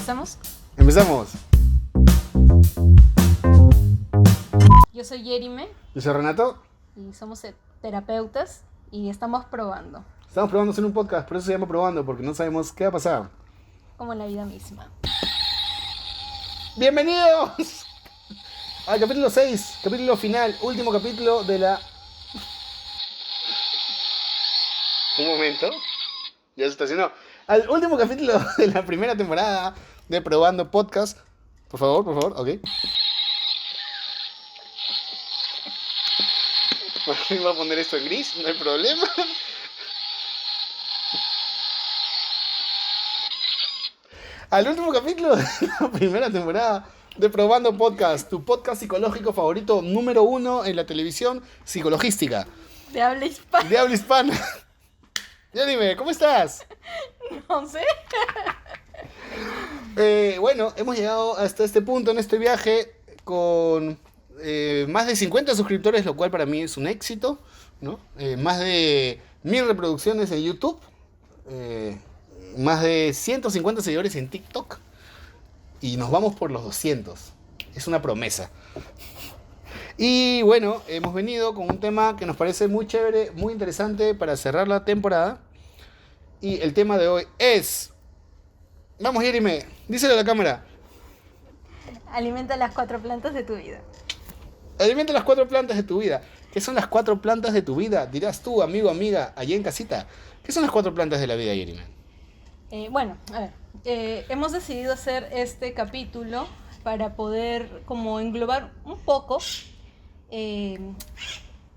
¿Empezamos? Empezamos. Yo soy Yerime Yo soy Renato. y somos terapeutas y estamos probando, Estamos probando hacer un podcast, por eso se llama probando, porque no sabemos qué va a pasar. como la vida misma. ¡Bienvenidos! Al capítulo 6, capítulo final, último capítulo de la... Un momento. Ya se estacionó. Al último capítulo de la primera temporada de Probando Podcast. Por favor, ok. Voy a poner esto en gris, no hay problema. Al último capítulo de la primera temporada de Probando Podcast, tu podcast psicológico favorito número 1 en la televisión psicologística. ¿De habla hispana? De habla hispana. Ya dime, ¿cómo estás? No sé. Bueno, hemos llegado hasta este punto en este viaje con más de 50 suscriptores, lo cual para mí es un éxito, ¿no? Más de 1000 reproducciones en YouTube, más de 150 seguidores en TikTok y nos vamos por los 200. Es una promesa. Y bueno, hemos venido con un tema que nos parece muy chévere, muy interesante para cerrar la temporada. Y el tema de hoy es... Vamos, Yerime, díselo a la cámara. Alimenta las 4 plantas de tu vida. Alimenta las 4 plantas de tu vida. ¿Qué son las 4 plantas de tu vida? Dirás tú, amigo, amiga, allá en casita. ¿Qué son las 4 plantas de la vida, Yerime? Bueno, a ver, hemos decidido hacer este capítulo para poder como englobar un poco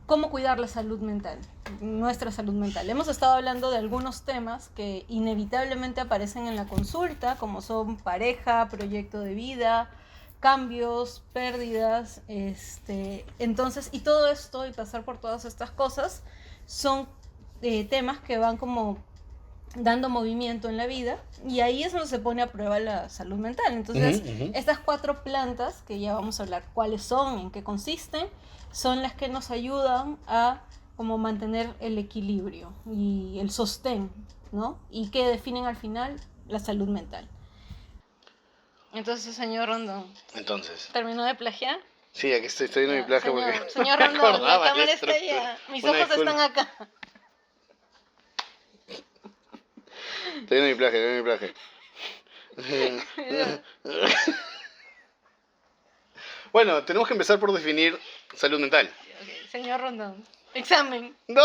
cómo cuidar la salud mental, nuestra salud mental. Hemos estado hablando de algunos temas que inevitablemente aparecen en la consulta, como son pareja, proyecto de vida, cambios, pérdidas, entonces, y todo esto y pasar por todas estas cosas son temas que van como dando movimiento en la vida, y ahí es donde se pone a prueba la salud mental. Entonces, estas 4 plantas, que ya vamos a hablar cuáles son, en qué consisten, son las que nos ayudan a como mantener el equilibrio y el sostén, ¿no? Y que definen al final la salud mental. Entonces, señor Rondón, Entonces. ¿terminó de plagiar? Sí, aquí estoy viendo mi plagio señor, porque... señor me Rondón, la acordaba cámara la está allá, estructura. mis Una ojos disculpa. están acá. Estoy viendo mi plagio. Bueno, tenemos que empezar por definir salud mental. Ok, señor Rondón, examen. No,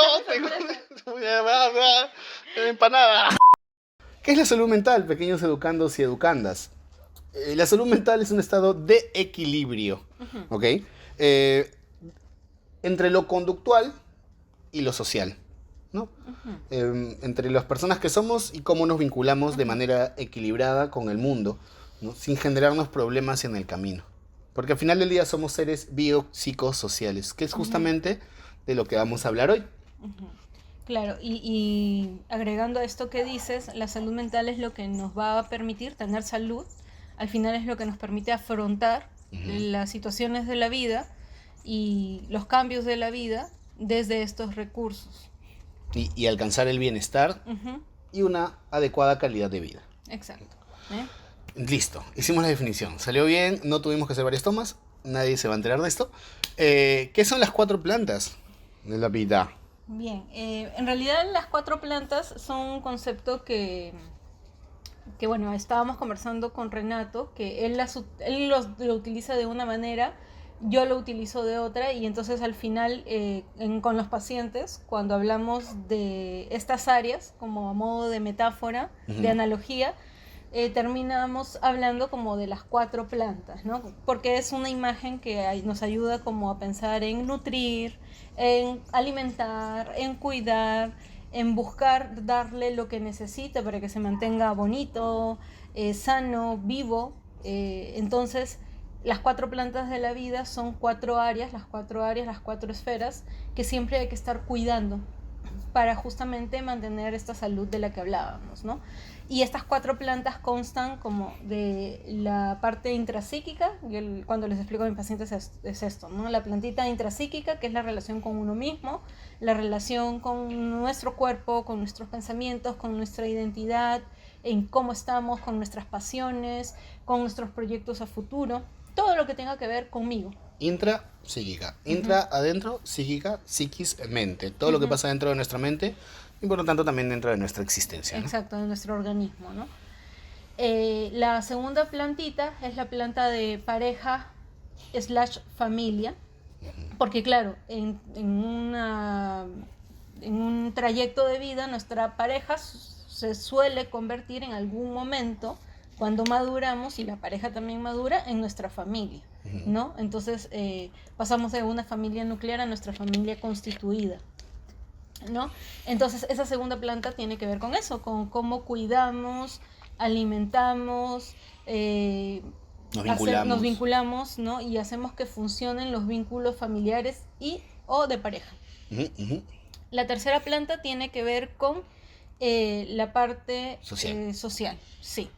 empanada. ¿Qué es la salud mental, pequeños educandos y educandas? La salud mental es un estado de equilibrio, ¿ok? Entre lo conductual y lo social, ¿no? Entre las personas que somos y cómo nos vinculamos de manera equilibrada con el mundo, ¿no? Sin generarnos problemas en el camino. Porque al final del día somos seres biopsicosociales, que es justamente de lo que vamos a hablar hoy. Claro, y agregando a esto que dices, la salud mental es lo que nos va a permitir tener salud. Al final es lo que nos permite afrontar las situaciones de la vida y los cambios de la vida desde estos recursos. Y alcanzar el bienestar y una adecuada calidad de vida. Exacto. Listo, hicimos la definición. Salió bien, no tuvimos que hacer varias tomas. Nadie se va a enterar de esto. ¿Qué son las 4 plantas de la vida? Bien, en realidad las 4 plantas son un concepto que bueno, estábamos conversando con Renato, que él lo utiliza de una manera, yo lo utilizo de otra, y entonces al final con los pacientes, cuando hablamos de estas áreas, como a modo de metáfora, de analogía, terminamos hablando como de las 4 plantas, ¿no? Porque es una imagen que nos ayuda como a pensar en nutrir, en alimentar, en cuidar, en buscar darle lo que necesita para que se mantenga bonito, sano, vivo. Entonces, las 4 plantas de la vida son 4 áreas, las 4 esferas que siempre hay que estar cuidando para justamente mantener esta salud de la que hablábamos, ¿no? Y estas 4 plantas constan como de la parte intrapsíquica, cuando les explico a mis pacientes es esto, ¿no? La plantita intrapsíquica, que es la relación con uno mismo, la relación con nuestro cuerpo, con nuestros pensamientos, con nuestra identidad, en cómo estamos, con nuestras pasiones, con nuestros proyectos a futuro, todo lo que tenga que ver conmigo. Intra, psíquica. Intra, adentro, psíquica, psiquis, mente. Todo lo que pasa dentro de nuestra mente y por lo tanto también dentro de nuestra existencia, ¿no? Exacto, de nuestro organismo, ¿no? La segunda plantita es la planta de pareja / familia, porque claro, en un trayecto de vida nuestra pareja se suele convertir en algún momento, cuando maduramos y la pareja también madura, en nuestra familia, ¿no? Entonces pasamos de una familia nuclear a nuestra familia constituida, ¿no? Entonces esa segunda planta tiene que ver con eso, con cómo cuidamos, alimentamos, nos vinculamos, ¿no? Y hacemos que funcionen los vínculos familiares y o de pareja. La tercera planta tiene que ver con la parte social, sí.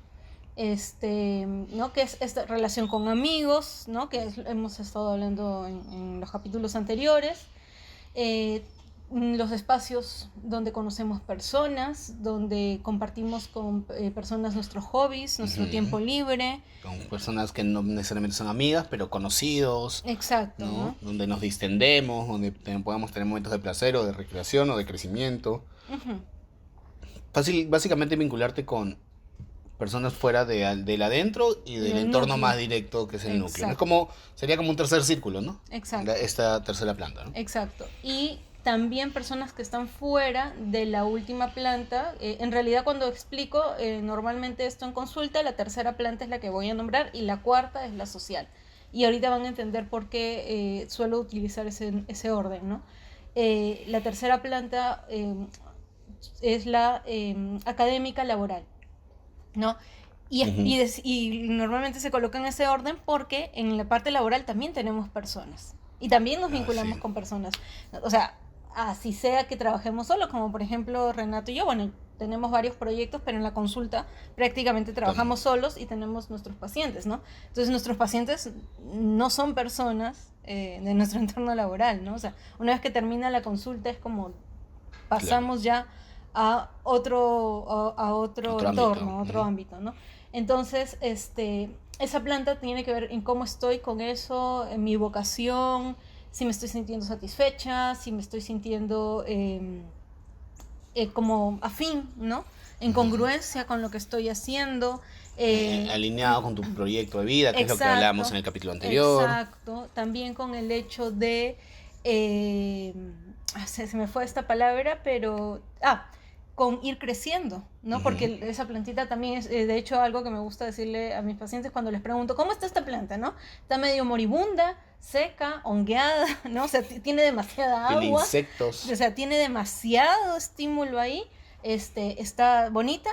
¿No? Que es esta relación con amigos, ¿no? Que hemos estado hablando en los capítulos anteriores. Los espacios donde conocemos personas, donde compartimos con personas nuestros hobbies, nuestro tiempo libre. Con personas que no necesariamente son amigas, pero conocidos. Exacto, ¿no? Donde nos distendemos, donde podamos tener momentos de placer o de recreación o de crecimiento. Básicamente vincularte con personas fuera del adentro y del entorno más directo que es el núcleo. ¿No? Sería como un tercer círculo, ¿no? Exacto. Esta tercera planta, ¿no? Exacto. Y también personas que están fuera de la última planta. En realidad cuando explico normalmente esto en consulta, la tercera planta es la que voy a nombrar y la cuarta es la social. Y ahorita van a entender por qué suelo utilizar ese orden, ¿no? La tercera planta es la académica laboral, ¿no? Y normalmente se coloca en ese orden porque en la parte laboral también tenemos personas. Y también nos vinculamos con personas. O sea, así sea que trabajemos solos, como por ejemplo Renato y yo, bueno, tenemos varios proyectos, pero en la consulta prácticamente trabajamos solos y tenemos nuestros pacientes, ¿no? Entonces nuestros pacientes no son personas de nuestro entorno laboral, ¿no? O sea, una vez que termina la consulta es como pasamos ya a otro entorno, a otro ámbito, ¿no? Entonces, esa planta tiene que ver en cómo estoy con eso, en mi vocación, si me estoy sintiendo satisfecha, si me estoy sintiendo como afín, ¿no? En congruencia con lo que estoy haciendo. Alineado con tu proyecto de vida, que es lo que hablamos en el capítulo anterior. Exacto, también con el hecho de... se me fue esta palabra, pero... con ir creciendo, ¿no? Porque esa plantita también es, de hecho, algo que me gusta decirle a mis pacientes cuando les pregunto, ¿cómo está esta planta, no? Está medio moribunda, seca, hongueada, ¿no? O sea, tiene demasiada agua. Tiene insectos. O sea, tiene demasiado estímulo ahí. ¿Está bonita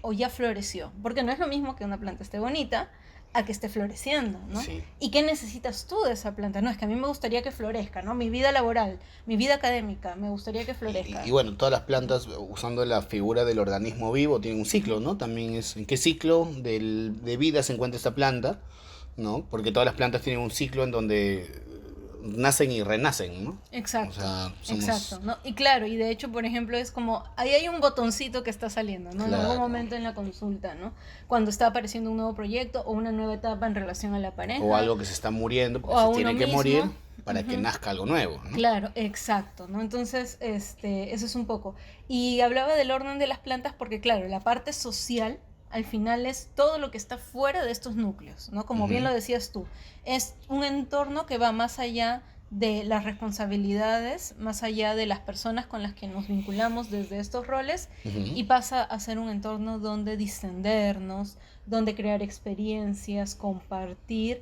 o ya floreció? Porque no es lo mismo que una planta esté bonita a que esté floreciendo, ¿no? Sí. ¿Y qué necesitas tú de esa planta? No, es que a mí me gustaría que florezca, ¿no? Mi vida laboral, mi vida académica, me gustaría que florezca. Y bueno, todas las plantas, usando la figura del organismo vivo, tienen un ciclo, ¿no? También es en qué ciclo de vida se encuentra esta planta, ¿no? Porque todas las plantas tienen un ciclo en donde nacen y renacen, ¿no? Exacto, o sea, exacto, ¿no? Y claro, y de hecho, por ejemplo, es como, ahí hay un botoncito que está saliendo, ¿no? Claro. En algún momento en la consulta, ¿no? Cuando está apareciendo un nuevo proyecto o una nueva etapa en relación a la pareja. O algo que se está muriendo, porque o se tiene que mismo morir para que nazca algo nuevo, ¿no? Claro, exacto, ¿no? Entonces, eso es un poco. Y hablaba del orden de las plantas porque, claro, la parte social al final es todo lo que está fuera de estos núcleos, ¿no? Como bien lo decías tú, es un entorno que va más allá de las responsabilidades, más allá de las personas con las que nos vinculamos desde estos roles y pasa a ser un entorno donde distendernos, donde crear experiencias, compartir,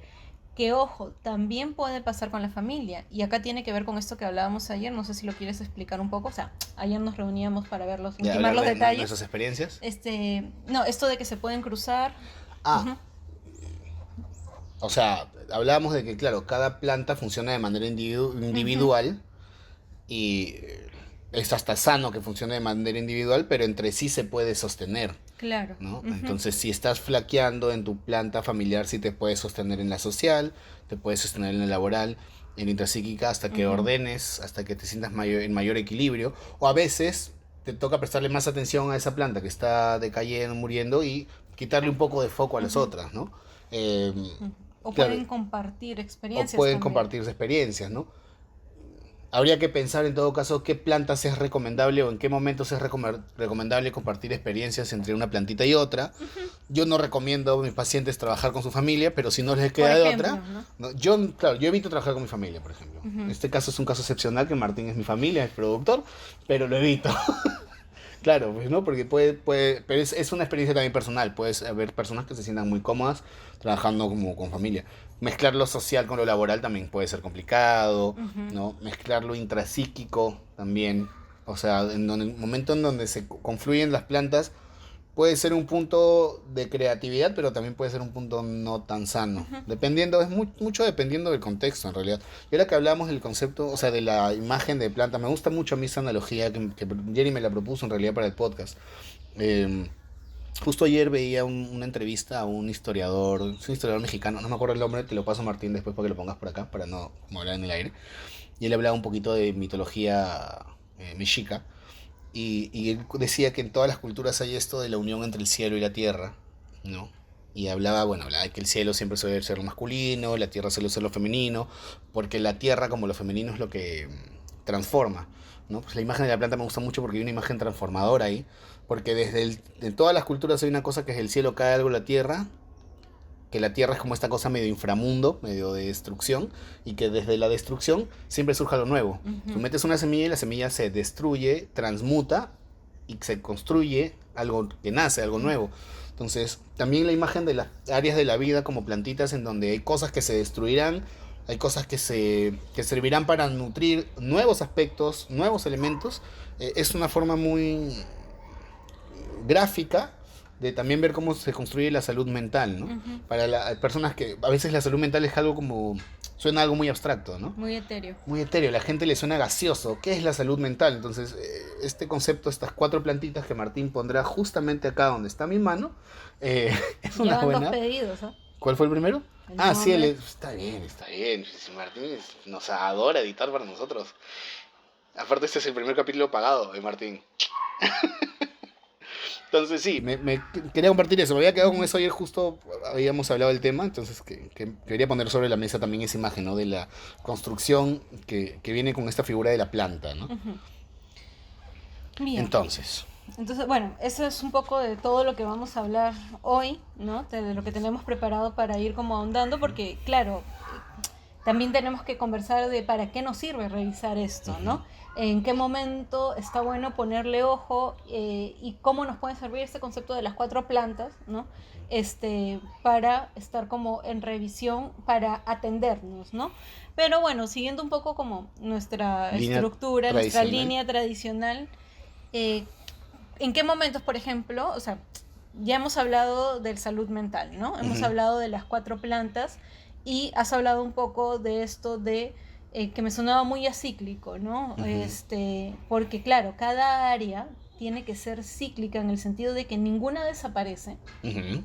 que ojo, también puede pasar con la familia y acá tiene que ver con esto que hablábamos ayer, no sé si lo quieres explicar un poco, o sea, ayer nos reuníamos para verlos, ultimar los detalles. ¿Nuestras experiencias? No, esto de que se pueden cruzar. O sea, hablábamos de que, claro, cada planta funciona de manera individual y es hasta sano que funcione de manera individual, pero entre sí se puede sostener. Claro. ¿no? Ujú. Entonces, si estás flaqueando en tu planta familiar, sí te puedes sostener en la social, te puedes sostener en la laboral, en la intrapsíquica, hasta que Ujú. ordenes, hasta que te sientas en mayor equilibrio. O a veces te toca prestarle más atención a esa planta que está decayendo, muriendo y quitarle un poco de foco a las Ujú. otras, ¿no? Eh, Ujú. O claro, pueden compartir o experiencias pueden también. compartir experiencias, ¿no? Habría que pensar en todo caso qué plantas es recomendable o en qué momentos es recomendable compartir experiencias entre una plantita y otra. Ujú. Yo no recomiendo a mis pacientes trabajar con su familia, pero si no les Por queda de otra, ejemplo, ¿no? ¿no? Yo, claro, yo evito trabajar con mi familia, por ejemplo. Ujú. Este caso es un caso excepcional, que Martín es mi familia, es productor, pero lo evito. Claro, pues no, porque pero es una experiencia también personal. Puedes haber personas que se sientan muy cómodas trabajando como con familia. Mezclar lo social con lo laboral también puede ser complicado, Ujú. ¿no? Mezclar lo intrapsíquico también. O sea, en el momento en donde se confluyen las plantas, puede ser un punto de creatividad, pero también puede ser un punto no tan sano. Ujú. Dependiendo, es mucho dependiendo del contexto en realidad. Y ahora que hablamos del concepto, o sea, de la imagen de planta, me gusta mucho a mí esa analogía que Jerry me la propuso en realidad para el podcast. Eh, Justo ayer veía una entrevista a un historiador, es un historiador mexicano, no me acuerdo el nombre, te lo paso Martín después para que lo pongas por acá, para no como hablar en el aire. Y él hablaba un poquito de mitología mexica. Y él decía que en todas las culturas hay esto de la unión entre el cielo y la tierra, ¿no? Y hablaba, bueno, hablaba de que el cielo siempre suele ser lo masculino, la tierra suele ser lo femenino, porque la tierra como lo femenino es lo que transforma, ¿no? Pues la imagen de la planta me gusta mucho porque hay una imagen transformadora ahí, porque de todas las culturas hay una cosa que es el cielo cae algo la tierra, que la tierra es como esta cosa medio inframundo, medio de destrucción, y que desde la destrucción siempre surge algo nuevo. Tú Ujú. metes una semilla y la semilla se destruye, transmuta y se construye algo que nace, algo nuevo. Entonces, también la imagen de las áreas de la vida como plantitas en donde hay cosas que se destruirán, hay cosas que servirán para nutrir nuevos aspectos, nuevos elementos, es una forma muy gráfica de también ver cómo se construye la salud mental, ¿no? Ujú. Para las personas que a veces la salud mental es algo como, suena algo muy abstracto, ¿no? Muy etéreo. Muy etéreo, la gente le suena gaseoso. ¿Qué es la salud mental? Entonces, este concepto, estas 4 plantitas que Martín pondrá justamente acá donde está mi mano, es una Llevan dos buena. pedidos, ¿ah? ¿Cuál fue el primero? El Ah, sí, nombre. está bien, está bien. Si Martín nos adora editar para nosotros. Aparte, este es el primer capítulo pagado de Martín. Entonces sí, me quería compartir eso. Me había quedado con Ujú. eso ayer, justo habíamos hablado del tema, entonces que quería poner sobre la mesa también esa imagen, ¿no? De la construcción que viene con esta figura de la planta, ¿no? Ujú. Bien. Entonces, Entonces, bueno, eso es un poco de todo lo que vamos a hablar hoy, ¿no? De lo que tenemos preparado para ir como ahondando, porque, claro, también tenemos que conversar de para qué nos sirve revisar esto, ujú, ¿no? En qué momento está bueno ponerle ojo y cómo nos puede servir este concepto de las 4 plantas, ¿no? Para estar como en revisión, para atendernos, ¿no? Pero bueno, siguiendo un poco como nuestra línea estructura, nuestra tradicional. línea tradicional, eh, ¿en qué momentos, por ejemplo, o sea, ya hemos hablado del salud mental, ¿no? Hemos Ujú, hablado de las 4 plantas y has hablado un poco de esto de que me sonaba muy acíclico, ¿no? ujú, Porque claro, cada área tiene que ser cíclica en el sentido de que ninguna desaparece, ujú,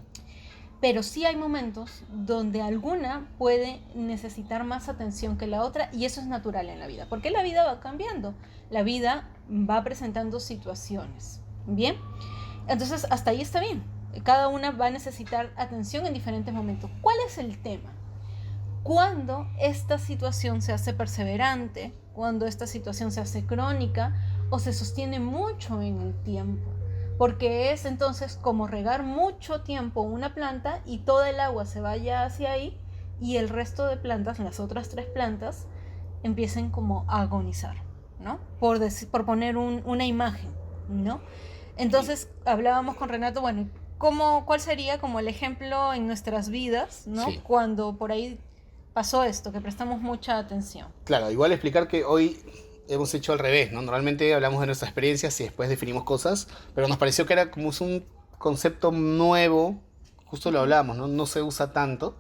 pero sí hay momentos donde alguna puede necesitar más atención que la otra y eso es natural en la vida, porque la vida va cambiando, la vida va presentando situaciones, ¿bien? Entonces, hasta ahí está bien. Cada una va a necesitar atención en diferentes momentos. ¿Cuál es el tema? Cuando esta situación se hace perseverante, cuando esta situación se hace crónica o se sostiene mucho en el tiempo. Porque es entonces como regar mucho tiempo una planta y toda el agua se vaya hacia ahí y el resto de plantas, las otras 3 plantas, empiecen como a agonizar, ¿no? Por poner una imagen, ¿no? sí. Entonces hablábamos con Renato, bueno, ¿cuál sería como el ejemplo en nuestras vidas, ¿no? Sí. Cuando por ahí pasó esto, que prestamos mucha atención. Claro, igual explicar que hoy hemos hecho al revés, ¿no? Normalmente hablamos de nuestras experiencias y después definimos cosas, pero nos pareció que era como es un concepto nuevo, justo lo Ujú. hablábamos, ¿no? No se usa tanto.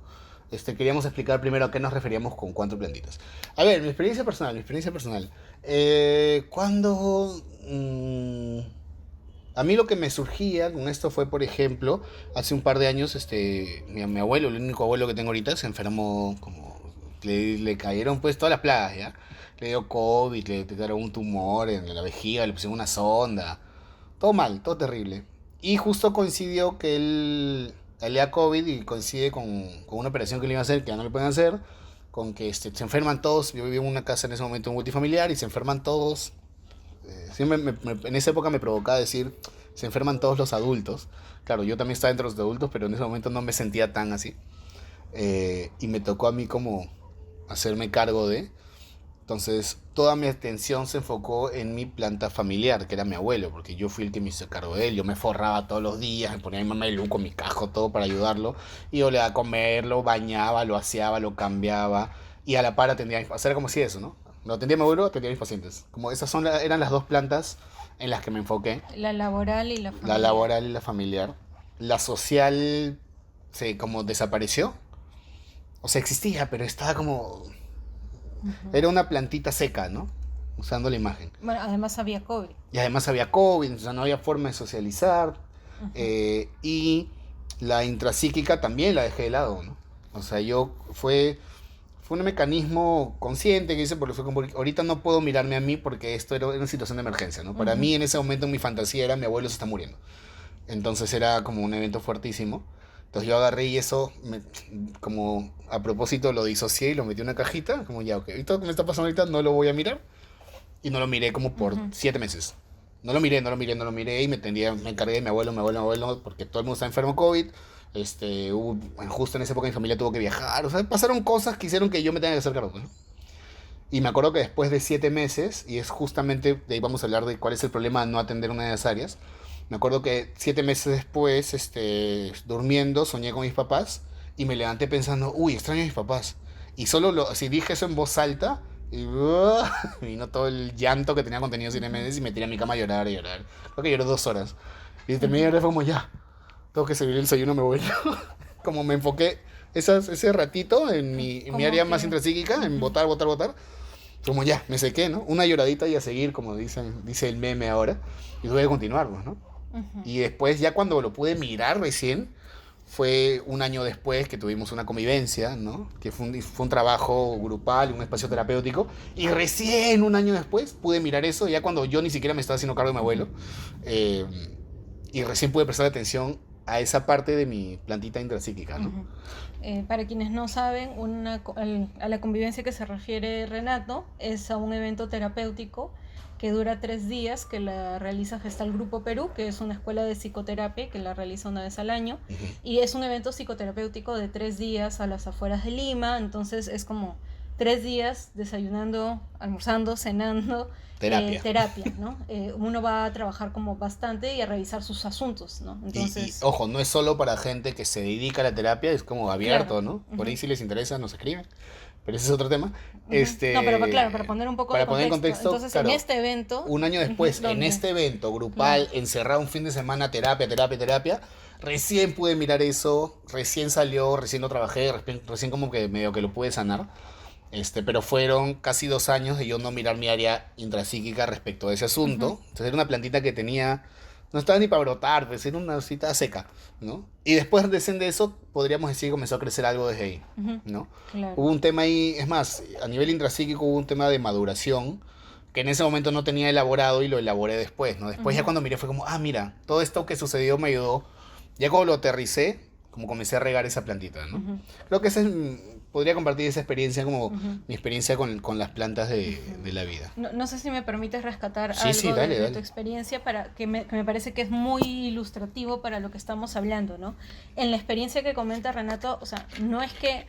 Queríamos explicar primero a qué nos referíamos con 4 plantitas. A ver, mi experiencia personal, mi experiencia personal. Cuando... A mí lo que me surgía con esto fue, por ejemplo, hace un par de años, mi abuelo, el único abuelo que tengo ahorita, se enfermó como... Le cayeron pues todas las plagas, ¿ya? Le dio COVID, le detectaron un tumor en la vejiga, le pusieron una sonda. Todo mal, todo terrible. Y justo coincidió que él le da COVID y coincide con una operación que le iban a hacer, que ya no le pueden hacer, con que se enferman todos. Yo vivía en una casa en ese momento multifamiliar y se enferman todos. Siempre en esa época me provocaba decir, se enferman todos los adultos. Claro, yo también estaba entre los adultos, pero en ese momento no me sentía tan así. Y me tocó a mí como hacerme cargo de... Entonces, toda mi atención se enfocó en mi planta familiar, que era mi abuelo, porque yo fui el que me hizo cargo de él. Yo me forraba todos los días, me ponía a mi mamá de luz con mi cajo, todo para ayudarlo. Y yo le daba a comer, lo bañaba, lo aseaba, lo cambiaba. Y a la par atendía a mis pacientes. Era como si eso, ¿no? Lo atendía a mi abuelo, atendía a mis pacientes. Como esas eran las dos plantas en las que me enfoqué. La laboral y la La familiar. laboral y la familiar. La social se como desapareció. O sea, existía, pero estaba como... Ujú. Era una plantita seca, ¿no? Usando la imagen. Bueno, además había COVID. Y además había COVID, o sea, no había forma de socializar. Ujú. Y la intrapsíquica también la dejé de lado, ¿no? O sea, fue un mecanismo consciente que hice porque fue como, ahorita no puedo mirarme a mí porque esto era una situación de emergencia, ¿no? Para Ujú. mí en ese momento mi fantasía era mi abuelo se está muriendo. Entonces era como un evento fuertísimo. Entonces yo agarré y eso, como a propósito, lo disocié y lo metí en una cajita. Como ya, ok, esto que me está pasando ahorita no lo voy a mirar. Y no lo miré como por Ujú. 7 meses. No lo miré y me encargué de mi abuelo, porque todo el mundo está enfermo COVID. Justo en esa época mi familia tuvo que viajar. O sea, pasaron cosas que hicieron que yo me tenga que hacer cargo, ¿no? Y me acuerdo que después de 7 meses, y es justamente, de ahí vamos a hablar de cuál es el problema de no atender una de las áreas. Me acuerdo que 7 meses después, durmiendo, soñé con mis papás y me levanté pensando, uy, extraño a mis papás. Y solo así dije eso en voz alta y vino todo el llanto que tenía contenido 7 meses y me tiré a mi cama a llorar, a llorar. Creo que lloré 2 horas. Y terminé de Ujú. llorar, fue como ya, tengo que servir el desayuno, me voy. Como me enfoqué ese ratito en mi Como área más que... intrapsíquica, en Ujú. botar, botar, botar. Como ya, me sequé, ¿no? Una lloradita y a seguir, como dice el meme ahora. Y tuve que continuar, pues, ¿no? Ujú. Y después, ya cuando lo pude mirar recién, fue un año después que tuvimos una convivencia, ¿no? Que fue un trabajo grupal, un espacio terapéutico. Y recién un año después pude mirar eso, ya cuando yo ni siquiera me estaba haciendo cargo de mi Ujú. abuelo. eh, y recién pude prestar atención a esa parte de mi plantita intrapsíquica, ¿no? Ujú. Para quienes no saben, a la convivencia que se refiere Renato es a un evento terapéutico que dura 3 días, que la realiza Gestal Grupo Perú, que es una escuela de psicoterapia que la realiza una vez al año, Ujú. y es un evento psicoterapéutico de 3 días a las afueras de Lima. Entonces es como 3 días desayunando, almorzando, cenando, Terapia. terapia, ¿no? Uno va a trabajar como bastante y a revisar sus asuntos, ¿no? Y Entonces, ojo, no es solo para gente que se dedica a la terapia, es como claro. abierto, ¿no? Por ahí Ujú. si les interesa nos escriben, pero ese es otro tema. Ujú. No, pero claro, para poner un poco de Para poner en contexto. contexto, Entonces, en claro, este evento, un año después, en donde, este evento claro. grupal, encerrado un fin de semana, terapia, terapia, terapia, recién pude mirar eso, recién salió, recién lo trabajé, recién como que medio que lo pude sanar. Pero fueron casi 2 años de yo no mirar mi área intrapsíquica respecto a ese Ujú. asunto. Entonces era una plantita que tenía, no estaba ni para brotar, pues era una cita seca, ¿no? Y después recién de eso, podríamos decir, comenzó a crecer algo desde ahí, Ujú. ¿no? Claro. Hubo un tema ahí, es más, a nivel intrapsíquico hubo un tema de maduración que en ese momento no tenía elaborado y lo elaboré después, ¿no? Después ya Ujú. cuando miré fue como, ah, mira, todo esto que sucedió me ayudó. Ya cuando lo aterricé, como comencé a regar esa plantita, ¿no? Ujú. Creo que podría compartir esa experiencia como Ujú. mi experiencia con las plantas de, Ujú. de la vida. No, no sé si me permites rescatar Sí, sí, algo dale, de tu dale. experiencia para que me parece que es muy ilustrativo para lo que estamos hablando, ¿no? En la experiencia que comenta Renato, o sea, no es que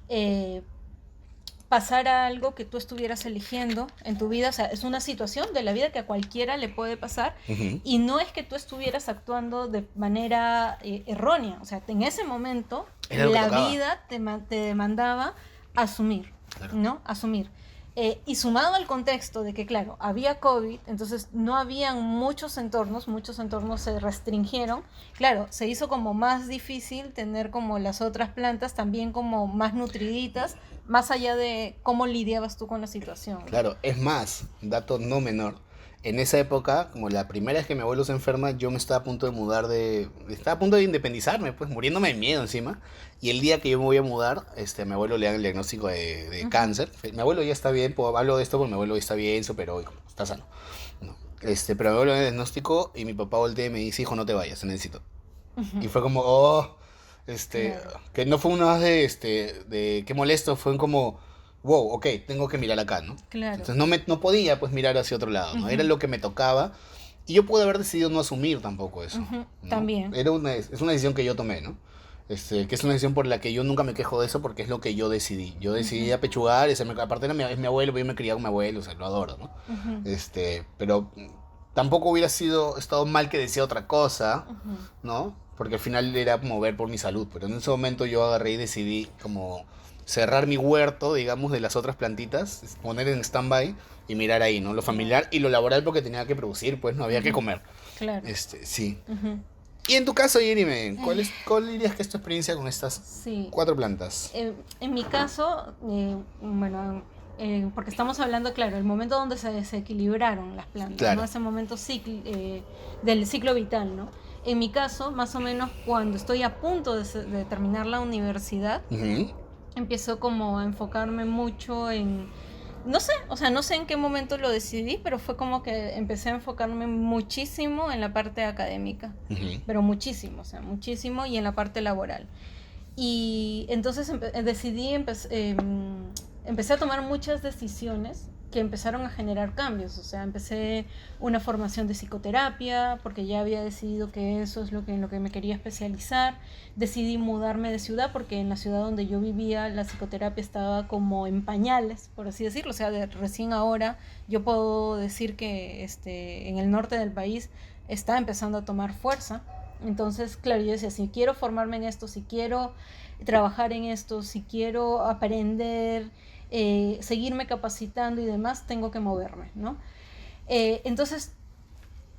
eh, pasara algo que tú estuvieras eligiendo en tu vida, o sea, es una situación de la vida que a cualquiera le puede pasar, Ujú. y no es que tú estuvieras actuando de manera errónea, o sea, en ese momento Era lo que la tocaba. vida te demandaba asumir, Claro. ¿no? Asumir. Y sumado al contexto de que, claro, había COVID, entonces no habían muchos entornos se restringieron, claro, se hizo como más difícil tener como las otras plantas también como más nutriditas, más allá de cómo lidiabas tú con la situación, ¿no? Claro, es más, dato no menor, en esa época, como la primera vez que mi abuelo se enferma, yo me estaba a punto de mudar estaba a punto de independizarme, pues muriéndome de miedo encima. Y el día que yo me voy a mudar, a mi abuelo le dan el diagnóstico de Ujú, cáncer. Mi abuelo ya está bien, hablo de esto porque mi abuelo ya está bien, pero está sano. ¿No? Pero mi abuelo le da el diagnóstico y mi papá voltea y me dice, hijo, no te vayas, te necesito. ujú, Y fue como, oh, claro, que no fue una vez de qué molesto, fue como, wow, ok, tengo que mirar acá, ¿no? claro. Entonces no podía pues mirar hacia otro lado, ¿no? Era Ujú, lo que me tocaba y yo pude haber decidido no asumir tampoco eso, ujú, ¿no? también. Es una decisión que yo tomé, ¿no? Que es una decisión por la que yo nunca me quejo de eso porque es lo que yo decidí. Yo decidí Ujú, apechugar, aparte es mi abuelo, yo me crié con mi abuelo, o sea, lo adoro, ¿no? ujú, Pero tampoco hubiera estado mal que decía otra cosa, ujú, ¿no? Porque al final era mover por mi salud, pero en ese momento yo agarré y decidí como cerrar mi huerto, digamos, de las otras plantitas, poner en stand-by y mirar ahí, ¿no? Lo claro. familiar y lo laboral porque tenía que producir, pues no había que Ujú, comer. claro. Sí. Ujú. Y en tu caso, Jeremy, Eh, ¿cuál dirías que es tu experiencia con estas Sí, 4 plantas? en mi caso, bueno, porque estamos hablando, claro, el momento donde se desequilibraron las plantas, ¿no? Claro. Ese momento del ciclo vital, ¿no? En mi caso, más o menos cuando estoy a punto de terminar la universidad, Ujú, empiezo como a enfocarme mucho en, no sé, o sea, no sé en qué momento lo decidí, pero fue como que empecé a enfocarme muchísimo en la parte académica, ujú, pero muchísimo, o sea, muchísimo, y en la parte laboral. Y entonces empecé a tomar muchas decisiones que empezaron a generar cambios. O sea, empecé una formación de psicoterapia porque ya había decidido que eso es en lo que me quería especializar. Decidí mudarme de ciudad porque en la ciudad donde yo vivía la psicoterapia estaba como en pañales, por así decirlo. O sea, recién ahora yo puedo decir que en el norte del país está empezando a tomar fuerza. Entonces, claro, yo decía, si quiero formarme en esto, si quiero trabajar en esto, si quiero aprender, seguirme capacitando y demás, tengo que moverme, ¿no? Entonces,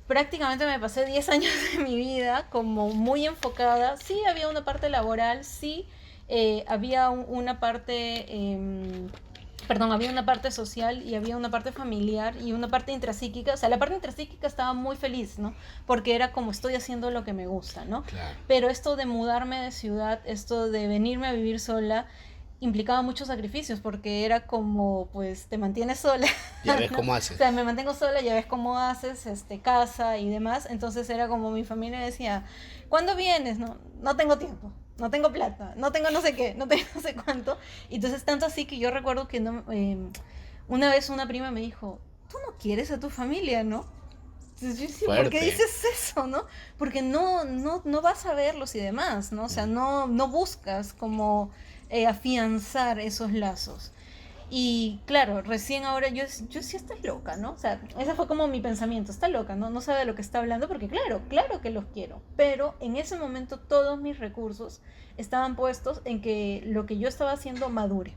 prácticamente me pasé 10 años de mi vida como muy enfocada. Sí, había una parte laboral, sí, había una parte perdón, había una parte social y había una parte familiar y una parte intrapsíquica. O sea, la parte intrapsíquica estaba muy feliz, ¿no? Porque era como estoy haciendo lo que me gusta, ¿no? claro. Pero esto de mudarme de ciudad, esto de venirme a vivir sola, implicaba muchos sacrificios porque era como, pues, te mantienes sola, Ya ves ¿no? cómo O haces. sea, me mantengo sola, ya ves cómo haces, casa y demás. Entonces era como mi familia decía, ¿cuándo vienes? No, no tengo tiempo, no tengo plata, no tengo no sé qué, no tengo no sé cuánto. Y entonces tanto así que yo recuerdo que no, una vez una prima me dijo, tú no quieres a tu familia, ¿no? Entonces yo decía, ¿por qué Fuerte. dices eso, no? Porque no vas a verlos y demás, ¿no? O sea, no buscas como afianzar esos lazos. Y claro, recién ahora yo sí estoy loca, ¿no? O sea, ese fue como mi pensamiento, está loca, ¿no? No sabe de lo que está hablando porque claro que los quiero, pero en ese momento todos mis recursos estaban puestos en que lo que yo estaba haciendo madure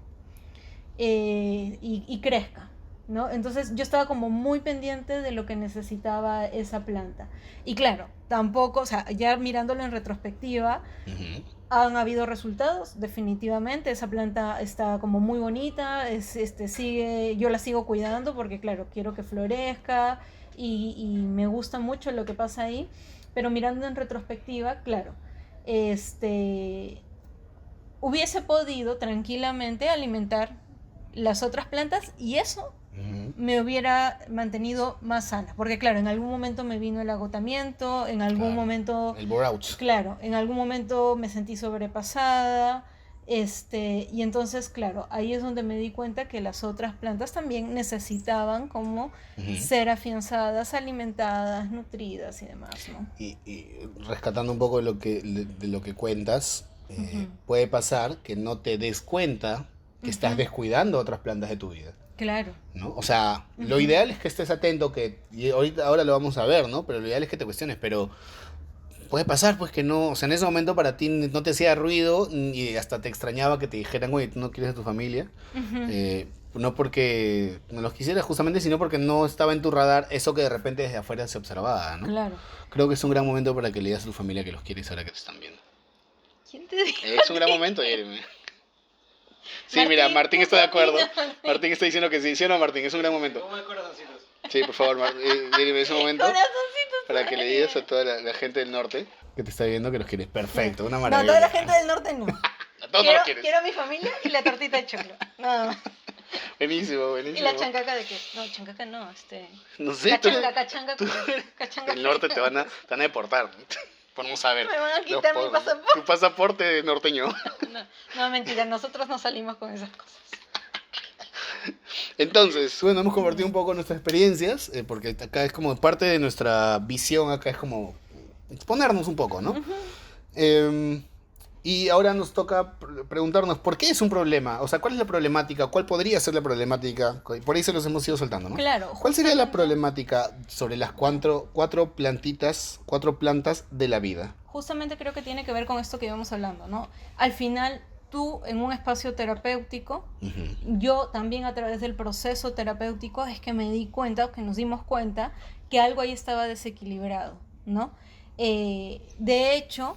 y crezca, ¿no? Entonces yo estaba como muy pendiente de lo que necesitaba esa planta. Y claro, tampoco, o sea, ya mirándolo en retrospectiva, Ujú. han habido resultados, definitivamente. Esa planta está como muy bonita, yo la sigo cuidando porque, claro, quiero que florezca y me gusta mucho lo que pasa ahí. Pero mirando en retrospectiva, claro, este, hubiese podido tranquilamente alimentar las otras plantas y eso Ujú. me hubiera mantenido más sana. Porque, claro, en algún momento me vino el agotamiento, en algún Claro. momento El burnout. claro, en algún momento me sentí sobrepasada, y entonces, claro, ahí es donde me di cuenta que las otras plantas también necesitaban como Ujú. ser afianzadas, alimentadas, nutridas y demás, ¿no? Y rescatando un poco de lo que cuentas, Ujú, puede pasar que no te des cuenta que estás ujú, descuidando otras plantas de tu vida, claro. ¿no? O sea, lo Ujú, ideal es que estés atento, y ahora lo vamos a ver, ¿no? Pero lo ideal es que te cuestiones, pero puede pasar, pues que no, o sea, en ese momento para ti no te hacía ruido y hasta te extrañaba que te dijeran, oye, tú no quieres a tu familia. ujú, No porque no los quisieras justamente, sino porque no estaba en tu radar eso que de repente desde afuera se observaba, ¿no? claro. Creo que es un gran momento para que le digas a tu familia que los quieres ahora que te están viendo. ¿Quién te dijo Es un gran que momento, quiero? Jeremy. Sí, mira, Martín ¿qué está de acuerdo. opinas? Martín está diciendo que sí. ¿Sí o no, Martín? Es un gran momento. Ponme corazoncitos. Sí, por favor, dime ese momento Corazoncitos para que le todavía. digas a toda la gente del norte que te está viendo que los quieres. Perfecto, una No, maravilla. toda la gente del norte no. A todos Quiero, los quieres. quiero a mi familia y la tortita de choclo. No. Buenísimo, Y buenísimo. la chancaca de qué? No, chancaca no, No sé, tú eres- cachanga, tú cachanga. del norte te van a deportar. Vamos a ver. Me van a Los quitar mi pobres. pasaporte. Tu pasaporte norteño. No, no, mentira, nosotros no salimos con esas cosas. Entonces, bueno, hemos compartido un poco nuestras experiencias, porque acá es como parte de nuestra visión, acá es como exponernos un poco, ¿no? Y ahora nos toca preguntarnos, ¿por qué es un problema? O sea, ¿cuál es la problemática? ¿Cuál podría ser la problemática? Por ahí se los hemos ido soltando, ¿no? Claro. ¿Cuál sería la justamente- problemática sobre las cuatro plantas de la vida? Justamente creo que tiene que ver con esto que íbamos hablando, ¿no? Al final, tú en un espacio terapéutico, Ujú. yo también a través del proceso terapéutico es que me di cuenta, o que nos dimos cuenta, que algo ahí estaba desequilibrado, ¿no? De hecho,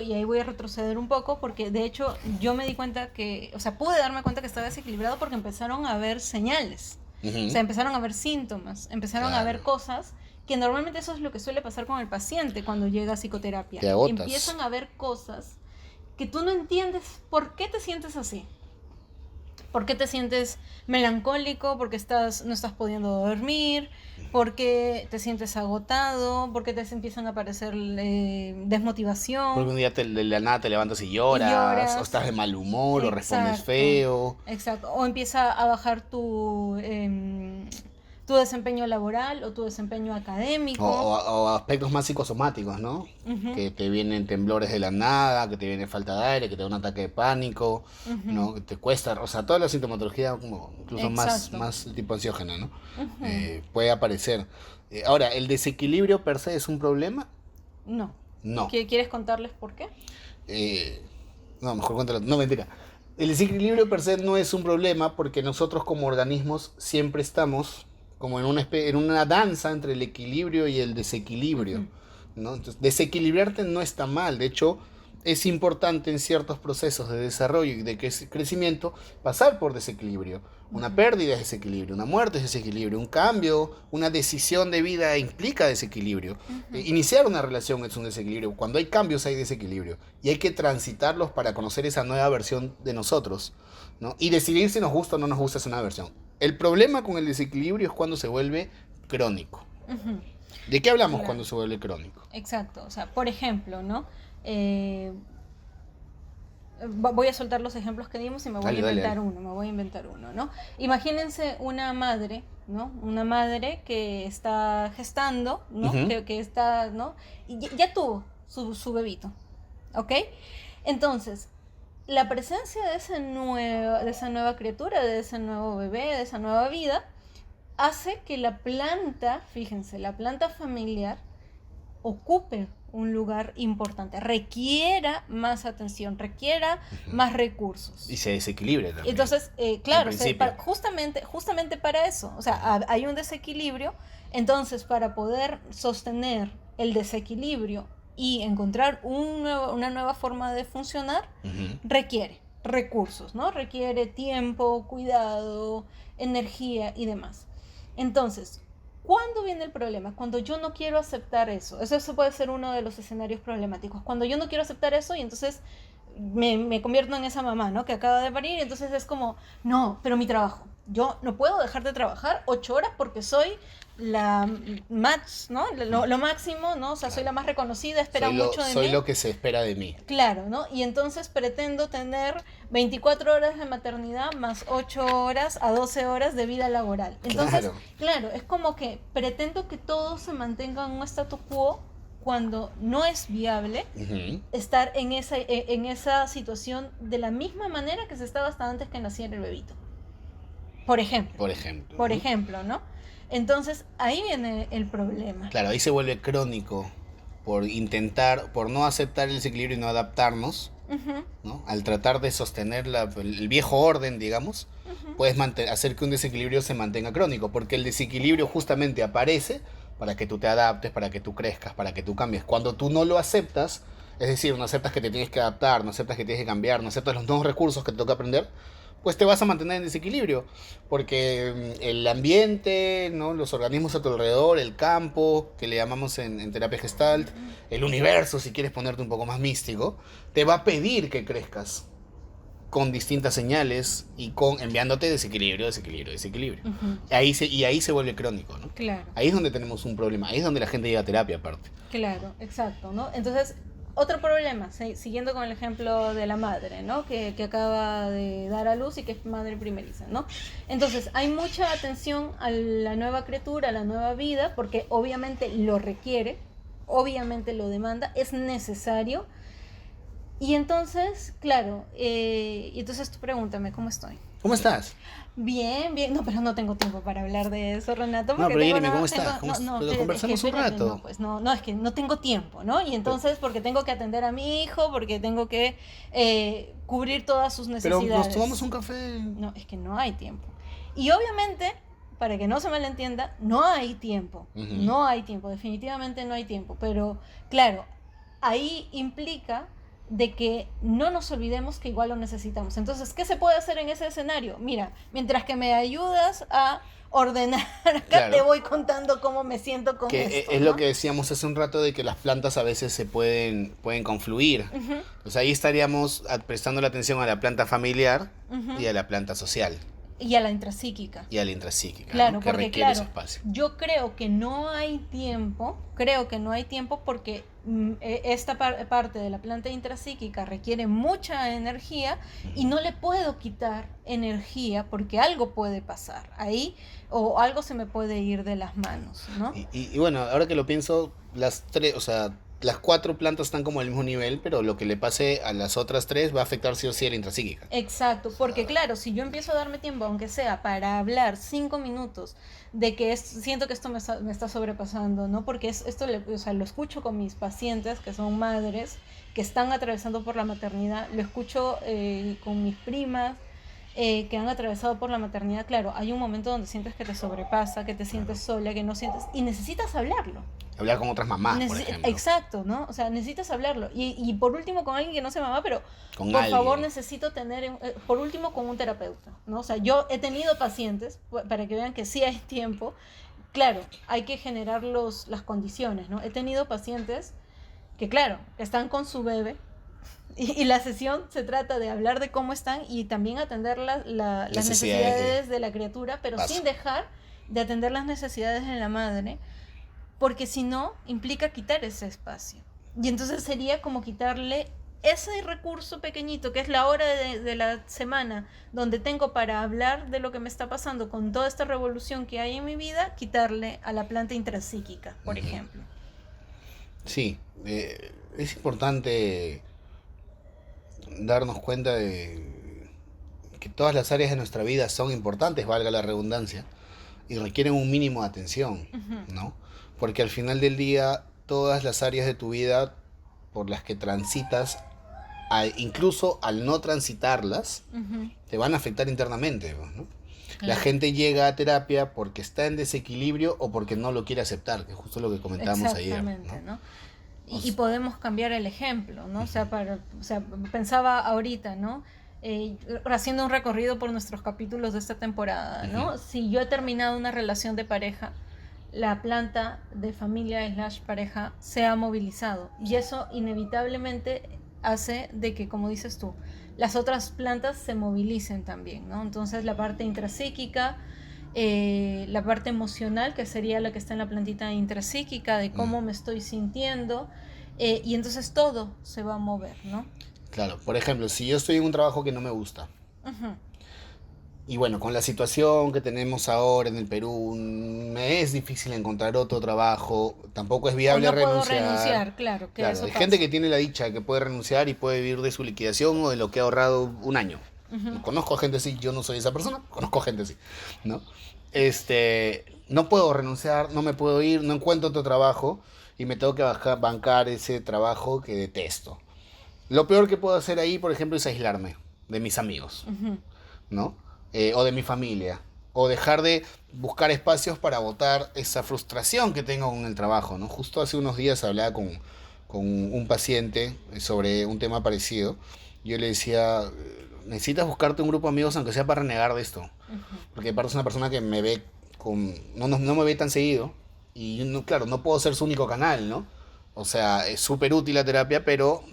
y ahí voy a retroceder un poco, porque de hecho yo me di cuenta que, o sea, pude darme cuenta que estaba desequilibrado porque empezaron a haber señales. Ujú. O sea, empezaron a ver síntomas, empezaron a ver Claro. cosas que normalmente eso es lo que suele pasar con el paciente cuando llega a psicoterapia. Te agotas. Empiezan a ver cosas que tú no entiendes por qué te sientes así. ¿Por qué te sientes melancólico? ¿Por qué no estás pudiendo dormir? ¿Por qué te sientes agotado? ¿Por qué te empiezan a aparecer desmotivación? Porque un día de la nada te levantas y lloras, o estás de mal humor, o respondes Exacto. feo. Exacto. O empieza a bajar tu desempeño laboral o tu desempeño académico. O aspectos más psicosomáticos, ¿no? Ujú, Que te vienen temblores de la nada, que te viene falta de aire, que te da un ataque de pánico, ujú, ¿no? Que te cuesta, o sea, toda la sintomatología como incluso Exacto. más tipo ansiógena, ¿no? ujú. Puede aparecer. Ahora, ¿el desequilibrio per se es un problema? No. No. ¿Quieres contarles por qué? No, mejor cuéntalo. No, mentira. El desequilibrio per se no es un problema porque nosotros como organismos siempre estamos como en una danza entre el equilibrio y el desequilibrio, Ujú. ¿no? Entonces, desequilibrarte no está mal. De hecho, es importante en ciertos procesos de desarrollo y de crecimiento pasar por desequilibrio. Una Ujú. pérdida es desequilibrio, una muerte es desequilibrio, un cambio, una decisión de vida implica desequilibrio. Ujú. Iniciar una relación es un desequilibrio. Cuando hay cambios hay desequilibrio. Y hay que transitarlos para conocer esa nueva versión de nosotros, ¿no? Y decidir si nos gusta o no nos gusta esa nueva versión. El problema con el desequilibrio es cuando se vuelve crónico. Ujú. ¿De qué hablamos Claro. cuando se vuelve crónico? Exacto, o sea, por ejemplo, ¿no? Voy a soltar los ejemplos que dimos y me voy Dale, a dale, inventar dale. uno, me voy a inventar uno, ¿no? Imagínense una madre, ¿no? Una madre que está gestando, ¿no? Ujú. Que está, ¿no? Y ya tuvo su bebito, ¿ok? Entonces, la presencia de esa nueva criatura, de ese nuevo bebé, de esa nueva vida, hace que la planta, fíjense, la planta familiar ocupe un lugar importante, requiera más atención, requiera Ujú. más recursos. Y se desequilibre también. Entonces, claro, principio. justamente para eso, o sea, hay un desequilibrio, entonces para poder sostener el desequilibrio y encontrar una nueva forma de funcionar, Ujú. requiere recursos, ¿no? Requiere tiempo, cuidado, energía y demás. Entonces, ¿cuándo viene el problema? Cuando yo no quiero aceptar eso. Eso puede ser uno de los escenarios problemáticos. Cuando yo no quiero aceptar eso y entonces me convierto en esa mamá, ¿no? Que acaba de parir y entonces es como, no, pero mi trabajo. Yo no puedo dejar de trabajar 8 horas porque soy la max, ¿no? Lo máximo, ¿no? O sea, soy la más reconocida, espera mucho de Soy mí. lo que se espera de mí. Claro, ¿no? Y entonces pretendo tener 24 horas de maternidad más 8 horas a 12 horas de vida laboral. Entonces, claro, es como que pretendo que todo se mantenga en un statu quo cuando no es viable Ujú. estar en esa situación de la misma manera que se estaba hasta antes que naciera el bebito. Por ejemplo. Por ejemplo. Por ¿no? ejemplo, ¿no? Entonces, ahí viene el problema. Claro, ahí se vuelve crónico por no aceptar el desequilibrio y no adaptarnos, Ujú, ¿no? Al tratar de sostener el viejo orden, digamos, ujú. puedes hacer que un desequilibrio se mantenga crónico, porque el desequilibrio justamente aparece para que tú te adaptes, para que tú crezcas, para que tú cambies. Cuando tú no lo aceptas, es decir, no aceptas que te tienes que adaptar, no aceptas que tienes que cambiar, no aceptas los nuevos recursos que te toca aprender, pues te vas a mantener en desequilibrio, porque el ambiente, ¿no? Los organismos a tu alrededor, el campo, que le llamamos en terapia Gestalt, el universo, si quieres ponerte un poco más místico, te va a pedir que crezcas con distintas señales y con enviándote desequilibrio, desequilibrio, desequilibrio. Ujú. Y ahí se vuelve crónico, ¿no? Claro. Ahí es donde tenemos un problema, ahí es donde la gente llega a terapia aparte. Claro, exacto, ¿no? Entonces, otro problema, siguiendo con el ejemplo de la madre, ¿no? Que acaba de dar a luz y que es madre primeriza, ¿no? Entonces, hay mucha atención a la nueva criatura, a la nueva vida, porque obviamente lo requiere, obviamente lo demanda, es necesario. Y entonces, claro, y entonces tú pregúntame, ¿cómo estoy? ¿Cómo estás? Bien, bien. No, pero no tengo tiempo para hablar de eso, Renato. No, Porque pero tengo, dime, ¿cómo tengo- estás? Pero es conversamos que un espérate, rato. no, pues no, es que no tengo tiempo, ¿no? Y entonces, porque tengo que atender a mi hijo, porque tengo que cubrir todas sus Pero necesidades. nos tomamos un café. No, es que no hay tiempo. Y obviamente, para que no se malentienda, no hay tiempo. Ujú. No hay tiempo, definitivamente no hay tiempo. Pero, claro, ahí implica de que no nos olvidemos que igual lo necesitamos. Entonces, ¿qué se puede hacer en ese escenario? Mira, mientras que me ayudas a ordenar, acá Claro. te voy contando cómo me siento con Que esto, es ¿no? lo que decíamos hace un rato de que las plantas a veces se pueden confluir. Ujú, O sea, ahí estaríamos prestando la atención a la planta familiar ujú. y a la planta social Y a la intrapsíquica. y a la intrapsíquica, Claro, ¿no? Que porque requiere ese claro, espacio. yo creo que no hay tiempo, porque esta parte de la planta intrapsíquica requiere mucha energía y no le puedo quitar energía porque algo puede pasar ahí o algo se me puede ir de las manos, ¿no? Y bueno, ahora que lo pienso, las tres, o sea, las cuatro plantas están como al mismo nivel, pero lo que le pase a las otras tres va a afectar sí o sí a la intrapsíquica. Exacto, porque claro, si yo empiezo a darme tiempo, aunque sea para hablar 5 minutos de que siento que esto me está sobrepasando, ¿no? Porque esto o sea, lo escucho con mis pacientes, que son madres, que están atravesando por la maternidad, lo escucho con mis primas, que han atravesado por la maternidad. Claro, hay un momento donde sientes que te sobrepasa, que te sientes sola, que no sientes, y necesitas hablarlo. Hablar con otras mamás, por ejemplo. Exacto, ¿no? O sea, necesitas hablarlo. Y por último con alguien que no sea mamá, pero Con por alguien. favor necesito tener, por último con un terapeuta, ¿no? O sea, yo he tenido pacientes, para que vean que sí hay tiempo, claro, hay que generar las condiciones, ¿no? He tenido pacientes que, claro, están con su bebé y la sesión se trata de hablar de cómo están y también atender las necesidades de la criatura, pero Paso. sin dejar de atender las necesidades de la madre, porque si no, implica quitar ese espacio. Y entonces sería como quitarle ese recurso pequeñito, que es la hora de la semana, donde tengo para hablar de lo que me está pasando con toda esta revolución que hay en mi vida, quitarle a la planta intrapsíquica, por ejemplo. Sí, es importante darnos cuenta de que todas las áreas de nuestra vida son importantes, valga la redundancia, y requieren un mínimo de atención, ¿no? Porque al final del día, todas las áreas de tu vida por las que transitas, incluso al no transitarlas, te van a afectar internamente, ¿no? La gente llega a terapia porque está en desequilibrio o porque no lo quiere aceptar, que es justo lo que comentábamos ayer. Exactamente, ¿no? Y podemos cambiar el ejemplo, ¿no? O sea, pensaba ahorita, ¿no? Haciendo un recorrido por nuestros capítulos de esta temporada, ¿no? Si yo he terminado una relación de pareja, la planta de familia / pareja se ha movilizado y eso inevitablemente hace de que, como dices tú, las otras plantas se movilicen también, ¿no? Entonces la parte intrapsíquica, la parte emocional, que sería la que está en la plantita intrapsíquica, de cómo me estoy sintiendo, y entonces todo se va a mover, ¿no? Claro, por ejemplo, si yo estoy en un trabajo que no me gusta, Uh-huh. y bueno, con la situación que tenemos ahora en el Perú, me es difícil encontrar otro trabajo, tampoco es viable O no puedo renunciar. renunciar, claro, que Claro, eso hay pasa. gente que tiene la dicha que puede renunciar y puede vivir de su liquidación o de lo que ha ahorrado un año. Conozco gente así, yo no soy esa persona, conozco gente así, ¿no? No puedo renunciar, no me puedo ir, no encuentro otro trabajo y me tengo que bancar ese trabajo que detesto. Lo peor que puedo hacer ahí, por ejemplo, es aislarme de mis amigos, ¿no? O de mi familia, o dejar de buscar espacios para botar esa frustración que tengo con el trabajo, ¿no? Justo hace unos días hablaba con con un paciente sobre un tema parecido. Yo le decía, necesitas buscarte un grupo de amigos aunque sea para renegar de esto. Ujú. Porque aparte es una persona que me ve no me ve tan seguido. Y no, claro, no puedo ser su único canal, ¿no? O sea, es súper útil la terapia, pero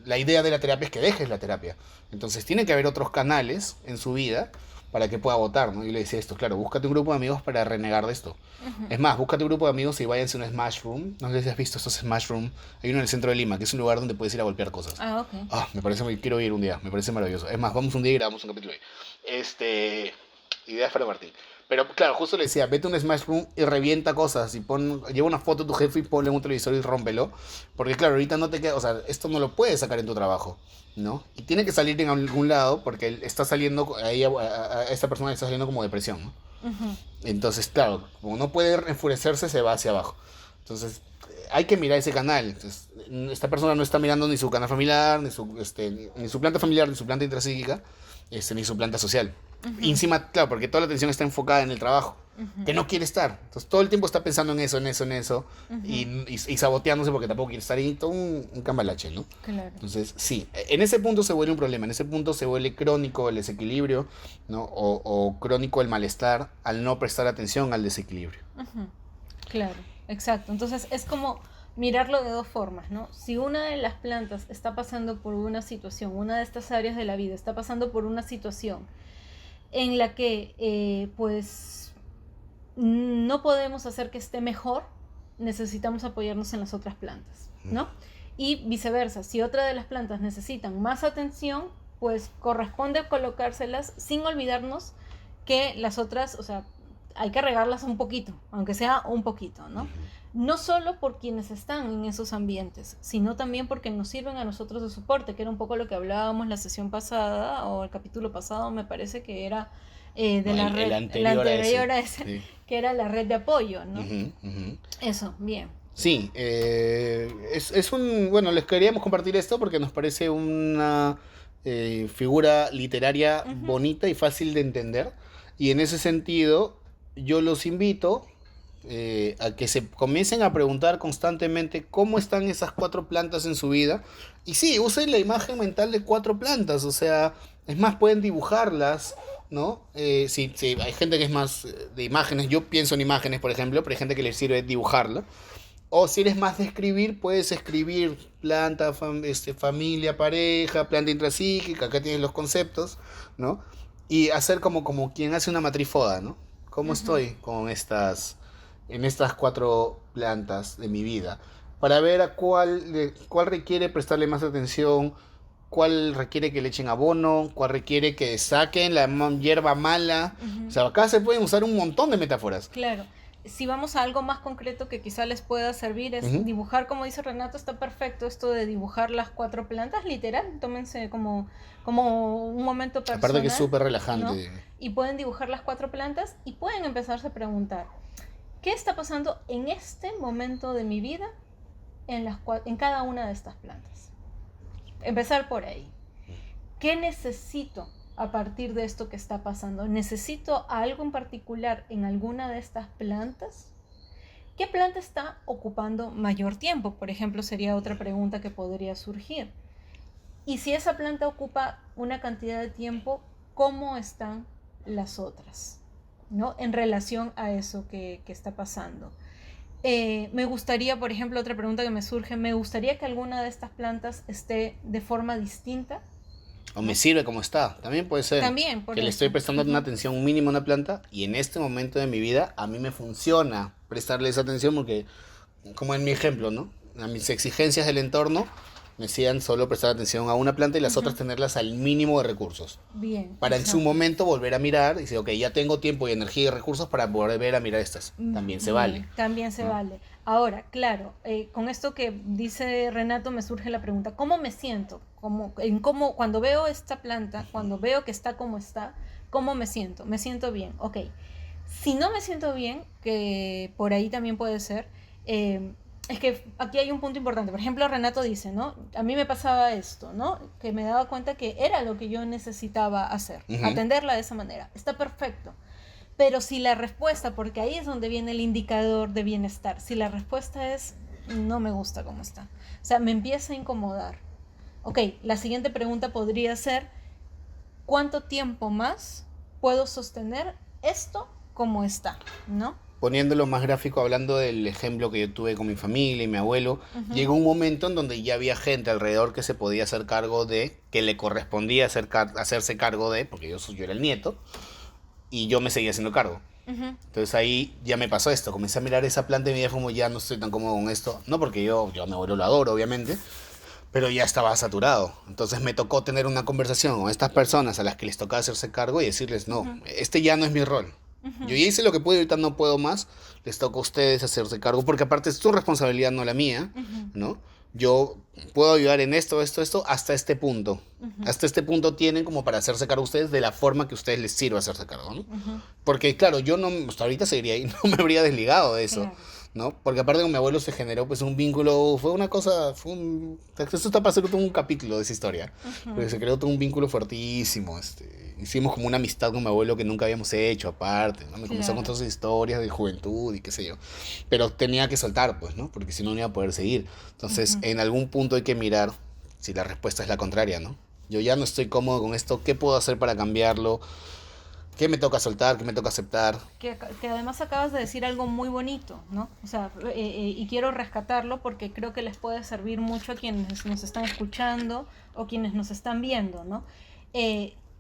la idea de la terapia es que dejes la terapia. Entonces tiene que haber otros canales en su vida para que pueda votar, ¿no? Yo le decía esto, claro, búscate un grupo de amigos para renegar de esto. Ujú. Es más, búscate un grupo de amigos y váyanse a un Smash Room. No sé si has visto estos Smash Room. Hay uno en el centro de Lima, que es un lugar donde puedes ir a golpear cosas. Ah, ok. Ah, me parece muy... Quiero ir un día, me parece maravilloso. Es más, vamos un día y grabamos un capítulo ahí. Ideas para Martín. Pero claro, justo le decía, vete a un Smash Room y revienta cosas. Y lleva una foto de tu jefe y ponle en un televisor y rómpelo. Porque claro, ahorita no te queda, o sea, esto no lo puedes sacar en tu trabajo, ¿no? Y tiene que salir en algún lado porque él está saliendo, a esta persona le está saliendo como depresión, ¿no? Ujú. Entonces, claro, como no puede enfurecerse, se va hacia abajo. Entonces, hay que mirar ese canal. Entonces, esta persona no está mirando ni su canal familiar, ni su planta familiar, ni su planta intrapsíquica, ni su planta social. Y Ujú. encima, claro, porque toda la atención está enfocada en el trabajo, Ujú. que no quiere estar. Entonces, todo el tiempo está pensando en eso, Ujú. y saboteándose porque tampoco quiere estar ahí. Todo un cambalache, ¿no? Claro. Entonces, sí, en ese punto se vuelve un problema, en ese punto se vuelve crónico el desequilibrio, ¿no? O crónico el malestar al no prestar atención al desequilibrio. Ujú. Claro, exacto. Entonces es como mirarlo de dos formas, ¿no? Si una de las plantas está pasando por una situación, una de estas áreas de la vida está pasando por una situación en la que pues no podemos hacer que esté mejor, necesitamos apoyarnos en las otras plantas, ¿no? Y viceversa, si otra de las plantas necesitan más atención, pues corresponde colocárselas sin olvidarnos que las otras, o sea, hay que regarlas un poquito, aunque sea un poquito, ¿no? No solo por quienes están en esos ambientes, sino también porque nos sirven a nosotros de soporte, que era un poco lo que hablábamos la sesión pasada o el capítulo pasado, me parece que era de No, la el red, anterior a ese. a ese, Sí. que era la red de apoyo, ¿no? Ujú, ujú. Eso, bien. Sí, es un... Bueno, les queríamos compartir esto porque nos parece una figura literaria Ujú. bonita y fácil de entender. Y en ese sentido, yo los invito a que se comiencen a preguntar constantemente cómo están esas cuatro plantas en su vida. Y sí, usen la imagen mental de cuatro plantas, o sea, es más, pueden dibujarlas, ¿no? Sí, sí, hay gente que es más de imágenes, yo pienso en imágenes, por ejemplo, pero hay gente que les sirve dibujarla. O si eres más de escribir, puedes escribir planta, familia, pareja, planta intrapsíquica, acá tienes los conceptos, ¿no? Y hacer como quien hace una matrifoda, ¿no? ¿Cómo Ujú. estoy en estas cuatro plantas de mi vida? Para ver a cuál requiere prestarle más atención, cuál requiere que le echen abono, cuál requiere que saquen la hierba mala. O Ujú. sea, acá se pueden usar un montón de metáforas. Claro. Si vamos a algo más concreto que quizá les pueda servir, es Ujú. dibujar, como dice Renato, está perfecto esto de dibujar las cuatro plantas, literal, tómense como un momento Aparte que es personal, súper ¿no? relajante. Y pueden dibujar las cuatro plantas y pueden empezarse a preguntar, ¿qué está pasando en este momento de mi vida en cada una de estas plantas? Empezar por ahí. ¿Qué necesito a partir de esto que está pasando? ¿Necesito algo en particular en alguna de estas plantas? ¿Qué planta está ocupando mayor tiempo? Por ejemplo, sería otra pregunta que podría surgir. Y si esa planta ocupa una cantidad de tiempo, ¿cómo están las otras? ¿No? En relación a eso que está pasando. Me gustaría, por ejemplo, otra pregunta que me surge, me gustaría que alguna de estas plantas esté de forma distinta, O me ¿no? sirve como está. También puede ser También, por que le estoy eso. prestando una Ujú. atención mínima a una planta y en este momento de mi vida a mí me funciona prestarle esa atención porque, como en mi ejemplo, ¿no? A mis exigencias del entorno me decían solo prestar atención a una planta y las otras Ujú. tenerlas al mínimo de recursos. Bien, Para en su exacto. momento volver a mirar y decir, ok, ya tengo tiempo y energía y recursos para volver a mirar estas. También se vale. Bien, también se ¿No? vale. Ahora, claro, con esto que dice Renato me surge la pregunta, ¿cómo me siento? Cuando veo esta planta, cuando veo que está como está, ¿cómo me siento? Me siento bien, ok. Si no me siento bien, que por ahí también puede ser, es que aquí hay un punto importante. Por ejemplo, Renato dice, ¿no? A mí me pasaba esto, ¿no? Que me daba cuenta que era lo que yo necesitaba hacer, Ujú. atenderla de esa manera. Está perfecto. Pero si la respuesta, porque ahí es donde viene el indicador de bienestar, si la respuesta es, no me gusta cómo está. O sea, me empieza a incomodar. Ok, la siguiente pregunta podría ser, ¿cuánto tiempo más puedo sostener esto como está? ¿No? Poniéndolo más gráfico, hablando del ejemplo que yo tuve con mi familia y mi abuelo, llegó un momento en donde ya había gente alrededor que se podía hacer cargo de, que le correspondía hacerse cargo de, porque yo era el nieto, y yo me seguía haciendo cargo. Entonces ahí ya me pasó esto, comencé a mirar esa planta y me dije como ya no estoy tan cómodo con esto, no porque yo a mi abuelo lo adoro obviamente, pero ya estaba saturado. Entonces me tocó tener una conversación con estas personas a las que les tocaba hacerse cargo y decirles, no, este ya no es mi rol. Yo ya hice lo que pude, ahorita no puedo más, les toca a ustedes hacerse cargo, porque aparte es su responsabilidad, no la mía, ¿no? Yo puedo ayudar en esto, hasta este punto. Hasta este punto tienen como para hacerse cargo ustedes de la forma que a ustedes les sirva hacerse cargo, ¿no? Porque claro, yo no, hasta ahorita seguiría ahí, no me habría desligado de eso. Claro. ¿No? Porque aparte con mi abuelo se generó pues un vínculo, fue una cosa, esto está para hacer todo un capítulo de esa historia, porque se creó todo un vínculo fuertísimo, hicimos como una amistad con mi abuelo que nunca habíamos hecho aparte, ¿no? Me comenzó a contar sus historias de juventud y qué sé yo, pero tenía que soltar pues, ¿no? Porque si no, no iba a poder seguir, entonces en algún punto hay que mirar si la respuesta es la contraria, ¿no? Yo ya no estoy cómodo con esto, ¿qué puedo hacer para cambiarlo? ¿Qué me toca soltar? ¿Qué me toca aceptar? Que además acabas de decir algo muy bonito, ¿no? O sea, y quiero rescatarlo porque creo que les puede servir mucho a quienes nos están escuchando o quienes nos están viendo, ¿no?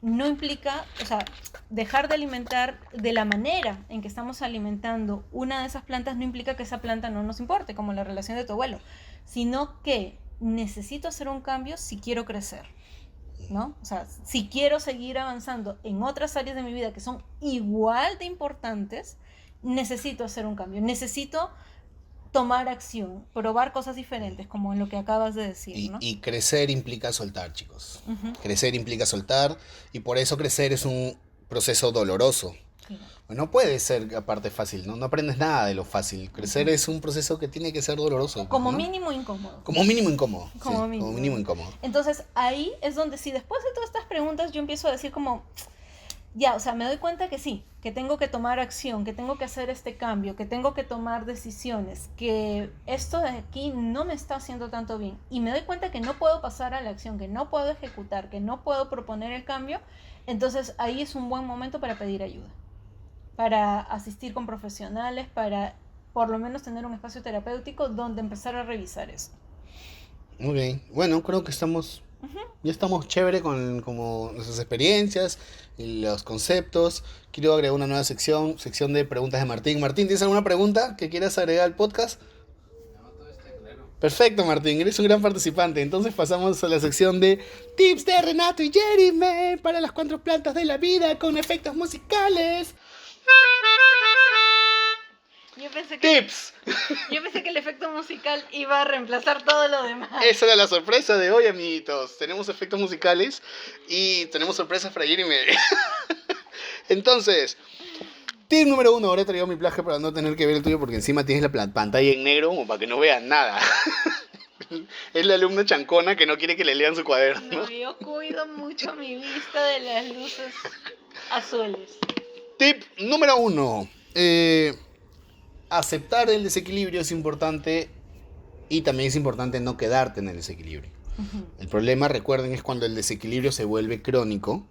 No implica, o sea, dejar de alimentar de la manera en que estamos alimentando una de esas plantas no implica que esa planta no nos importe, como la relación de tu abuelo, sino que necesito hacer un cambio si quiero crecer, ¿no? O sea, si quiero seguir avanzando en otras áreas de mi vida que son igual de importantes, necesito hacer un cambio, necesito tomar acción, probar cosas diferentes, como en lo que acabas de decir, ¿no? Y crecer implica soltar, chicos. Crecer implica soltar, y por eso crecer es un proceso doloroso. Claro. No puede ser aparte fácil, ¿no? No aprendes nada de lo fácil. Crecer es un proceso que tiene que ser doloroso. Como ¿no? mínimo incómodo. Como mínimo incómodo. Como mínimo incómodo. Entonces ahí es donde si después de todas estas preguntas yo empiezo a decir como, ya, o sea, me doy cuenta que sí, que tengo que tomar acción, que tengo que hacer este cambio, que tengo que tomar decisiones, que esto de aquí no me está haciendo tanto bien. Y me doy cuenta que no puedo pasar a la acción, que no puedo ejecutar, que no puedo proponer el cambio. Entonces ahí es un buen momento para pedir ayuda, para asistir con profesionales, para por lo menos tener un espacio terapéutico donde empezar a revisar eso. Muy bien. Bueno, creo que estamos... Ya estamos chévere con como nuestras experiencias y los conceptos. Quiero agregar una nueva sección de preguntas de Martín. Martín, ¿tienes alguna pregunta que quieras agregar al podcast? No, todo está claro. Perfecto, Martín, eres un gran participante. Entonces pasamos a la sección de tips de Renato y Jeremy para las 4 plantas de la vida con efectos musicales. Yo pensé que el efecto musical iba a reemplazar todo lo demás. Esa era la sorpresa de hoy, amiguitos. Tenemos efectos musicales y tenemos sorpresas para Jeremy. Entonces, tip número 1. Ahora he traído mi plagio para no tener que ver el tuyo porque encima tienes la pantalla en negro como para que no vean nada. Es la alumna chancona que no quiere que le lean su cuaderno. No, yo cuido mucho mi vista de las luces azules. Tip número 1. Aceptar el desequilibrio es importante y también es importante no quedarte en el desequilibrio. El problema, recuerden, es cuando el desequilibrio se vuelve crónico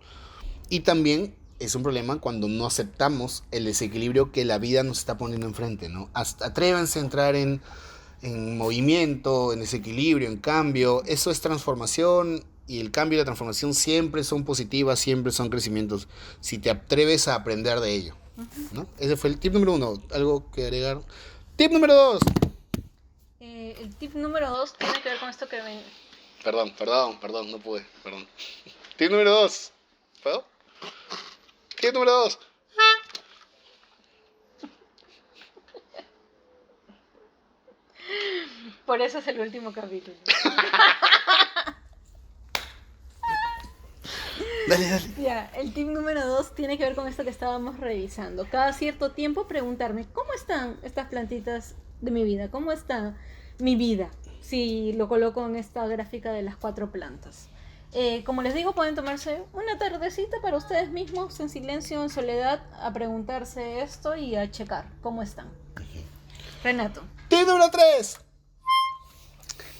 y también es un problema cuando no aceptamos el desequilibrio que la vida nos está poniendo enfrente, ¿no? Atrévanse a entrar en movimiento, en desequilibrio, en cambio. Eso es transformación y el cambio y la transformación siempre son positivas, siempre son crecimientos si te atreves a aprender de ello, ¿no? Ese fue el tip número 1. ¿Algo que agregar? Tip número 2. El tip número 2 tiene que ver con esto que ven. Perdón, no pude, perdón. Tip número 2. ¿Puedo? Tip número 2. Por eso es el último capítulo. Dale. Ya, el tip número 2 tiene que ver con esto que estábamos revisando. Cada cierto tiempo preguntarme, ¿cómo están estas plantitas de mi vida? ¿Cómo está mi vida? Si lo coloco en esta gráfica de las 4 plantas. Como les digo, pueden tomarse una tardecita para ustedes mismos, en silencio, en soledad, a preguntarse esto y a checar cómo están. Renato. Tip número 3.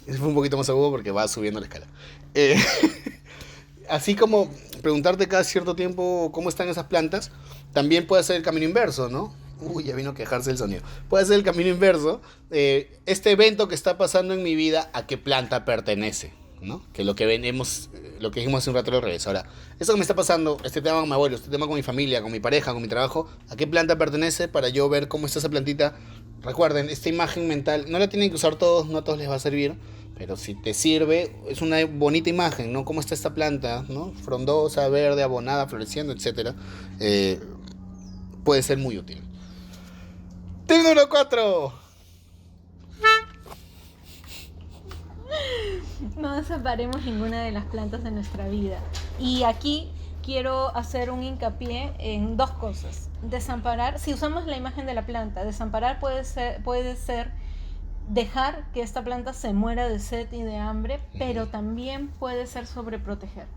Ese fue un poquito más agudo porque va subiendo la escala. Eh, Así como preguntarte cada cierto tiempo cómo están esas plantas, también puede ser el camino inverso, ¿no? Uy, ya vino a quejarse el sonido. Puede ser el camino inverso. Este evento que está pasando en mi vida, ¿a qué planta pertenece? ¿No? Que lo que venimos, lo que dijimos hace un rato al revés. Ahora, eso que me está pasando, este tema con mi abuelo, este tema con mi familia, con mi pareja, con mi trabajo, ¿a qué planta pertenece? Para yo ver cómo está esa plantita. Recuerden, esta imagen mental, no la tienen que usar todos, no a todos les va a servir. Pero si te sirve, es una bonita imagen, ¿no? Cómo está esta planta, ¿no? Frondosa, verde, abonada, floreciendo, etcétera. Puede ser muy útil. Tip número 4. No separemos ninguna de las plantas de nuestra vida. Y aquí quiero hacer un hincapié en dos cosas. Desamparar, si usamos la imagen de la planta, desamparar puede ser dejar que esta planta se muera de sed y de hambre, pero también puede ser sobreproteger.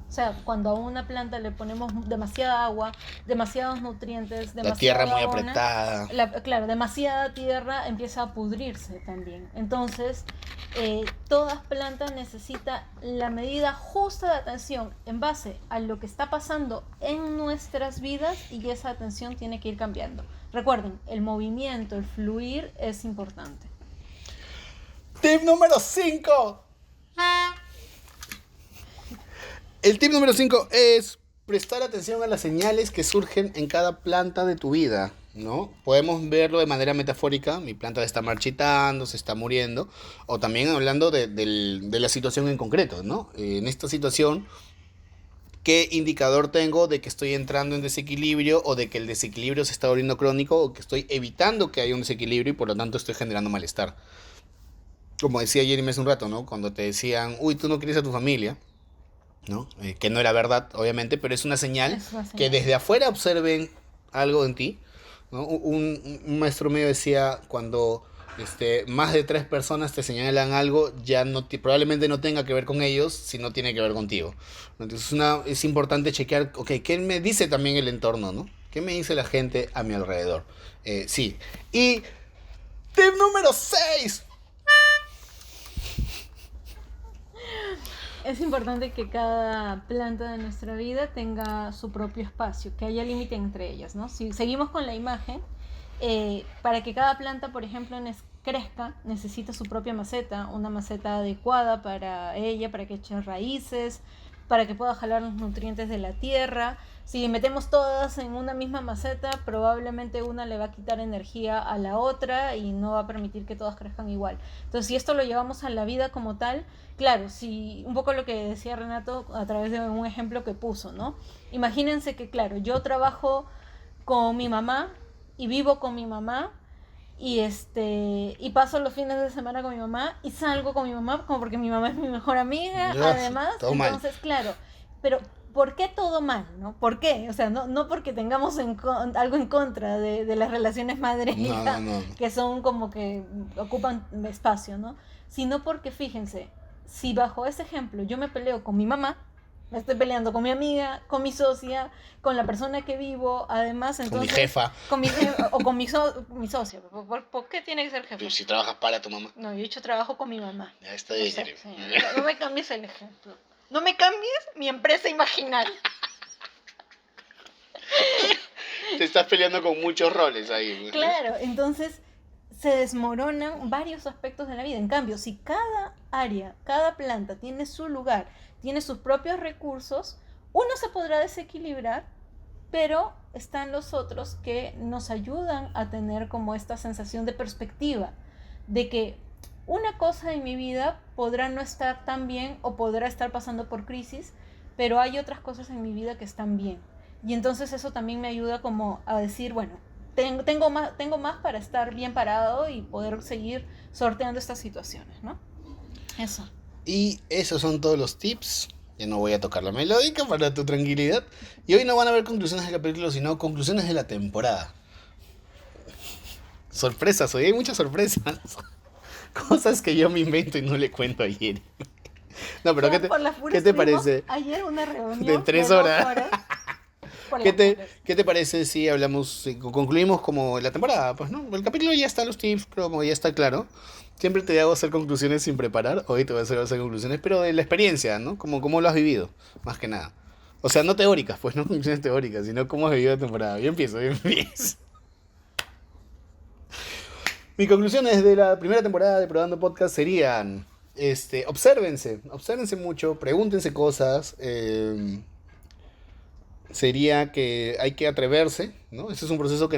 O sea, cuando a una planta le ponemos demasiada agua, demasiados nutrientes, La tierra muy abona, apretada. claro, demasiada tierra empieza a pudrirse también. Entonces, toda planta necesita la medida justa de atención en base a lo que está pasando en nuestras vidas y esa atención tiene que ir cambiando. Recuerden, el movimiento, el fluir es importante. Tip número 5. El tip número 5 es prestar atención a las señales que surgen en cada planta de tu vida, ¿no? Podemos verlo de manera metafórica, mi planta está marchitando, se está muriendo, o también hablando de la situación en concreto, ¿no? En esta situación, ¿qué indicador tengo de que estoy entrando en desequilibrio o de que el desequilibrio se está volviendo crónico o que estoy evitando que haya un desequilibrio y por lo tanto estoy generando malestar? Como decía Jeremy hace un rato, ¿no? Cuando te decían, uy, tú no quieres a tu familia, ¿no? Que no era verdad, obviamente, pero es una señal que desde afuera observen algo en ti, ¿no? Un maestro mío decía, cuando más de 3 personas te señalan algo, ya probablemente no tenga que ver con ellos, sino tiene que ver contigo. Entonces es importante chequear, ok, ¿qué me dice también el entorno, ¿no? ¿Qué me dice la gente a mi alrededor? Sí. Y tip número 6. Es importante que cada planta de nuestra vida tenga su propio espacio, que haya límite entre ellas, ¿no? Si seguimos con la imagen, para que cada planta, por ejemplo, crezca, necesita su propia maceta, una maceta adecuada para ella, para que eche raíces, para que pueda jalar los nutrientes de la tierra. Si metemos todas en una misma maceta, probablemente una le va a quitar energía a la otra y no va a permitir que todas crezcan igual. Entonces, si esto lo llevamos a la vida como tal, claro, si un poco lo que decía Renato a través de un ejemplo que puso, ¿no? Imagínense que, claro, yo trabajo con mi mamá y vivo con mi mamá y paso los fines de semana con mi mamá y salgo con mi mamá como porque mi mamá es mi mejor amiga, además, entonces, mal. Claro, pero ¿por qué todo mal, no? ¿Por qué? O sea, no porque tengamos algo en contra de las relaciones madre-hija, no. Que son como que ocupan espacio, ¿no? Sino porque, fíjense, si bajo ese ejemplo yo me peleo con mi mamá, me estoy peleando con mi amiga, con mi socia, con la persona que vivo, además, entonces... Con mi jefa. O con mi socia. ¿Por qué tiene que ser jefa? Pero si trabajas para tu mamá. No, yo he hecho trabajo con mi mamá. Ya está bien. No me cambies el ejemplo. No me cambies mi empresa imaginaria. Te estás peleando con muchos roles ahí. Claro, entonces se desmoronan varios aspectos de la vida. En cambio, si cada área, cada planta tiene su lugar, tiene sus propios recursos, uno se podrá desequilibrar, pero están los otros que nos ayudan a tener como esta sensación de perspectiva, de que una cosa en mi vida podrá no estar tan bien o podrá estar pasando por crisis, pero hay otras cosas en mi vida que están bien. Y entonces eso también me ayuda como a decir, bueno, tengo más para estar bien parado y poder seguir sorteando estas situaciones, ¿no? Eso. Y esos son todos los tips. Ya no voy a tocar la melódica para tu tranquilidad. Y hoy no van a ver conclusiones del capítulo, sino conclusiones de la temporada. Sorpresas, hoy hay muchas sorpresas. Cosas que yo me invento y no le cuento ayer. No, pero ¿qué te parece? Ayer una reunión de 3 horas. por ¿Qué las puras. qué te parece si hablamos, si concluimos como la temporada? Pues no, el capítulo ya está, los tips, como ya está claro. Siempre te hago hacer conclusiones sin preparar. Hoy te voy a hacer conclusiones, pero de la experiencia, ¿no? Como cómo lo has vivido, más que nada. O sea, no teóricas, pues no conclusiones teóricas, sino cómo has vivido la temporada. Yo empiezo. Mis conclusiones de la primera temporada de Probando Podcast serían, obsérvense mucho, pregúntense cosas, sería que hay que atreverse, ¿no? Ese es un proceso que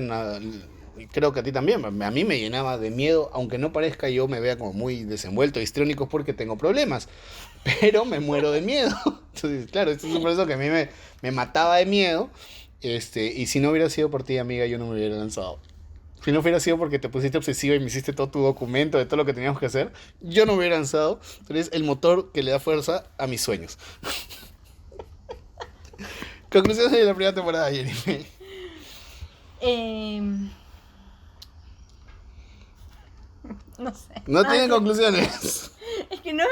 creo que a ti también, a mí me llenaba de miedo, aunque no parezca yo me vea como muy desenvuelto, histriónico porque tengo problemas, pero me muero de miedo. Entonces, claro, este es un proceso que a mí me mataba de miedo, y si no hubiera sido por ti, amiga, yo no me hubiera lanzado. Si no hubiera sido porque te pusiste obsesiva y me hiciste todo tu documento de todo lo que teníamos que hacer, yo no me hubiera lanzado. Tú eres el motor que le da fuerza a mis sueños. Conclusiones de la primera temporada, Jenny. No sé. No tienen conclusiones. Es que no,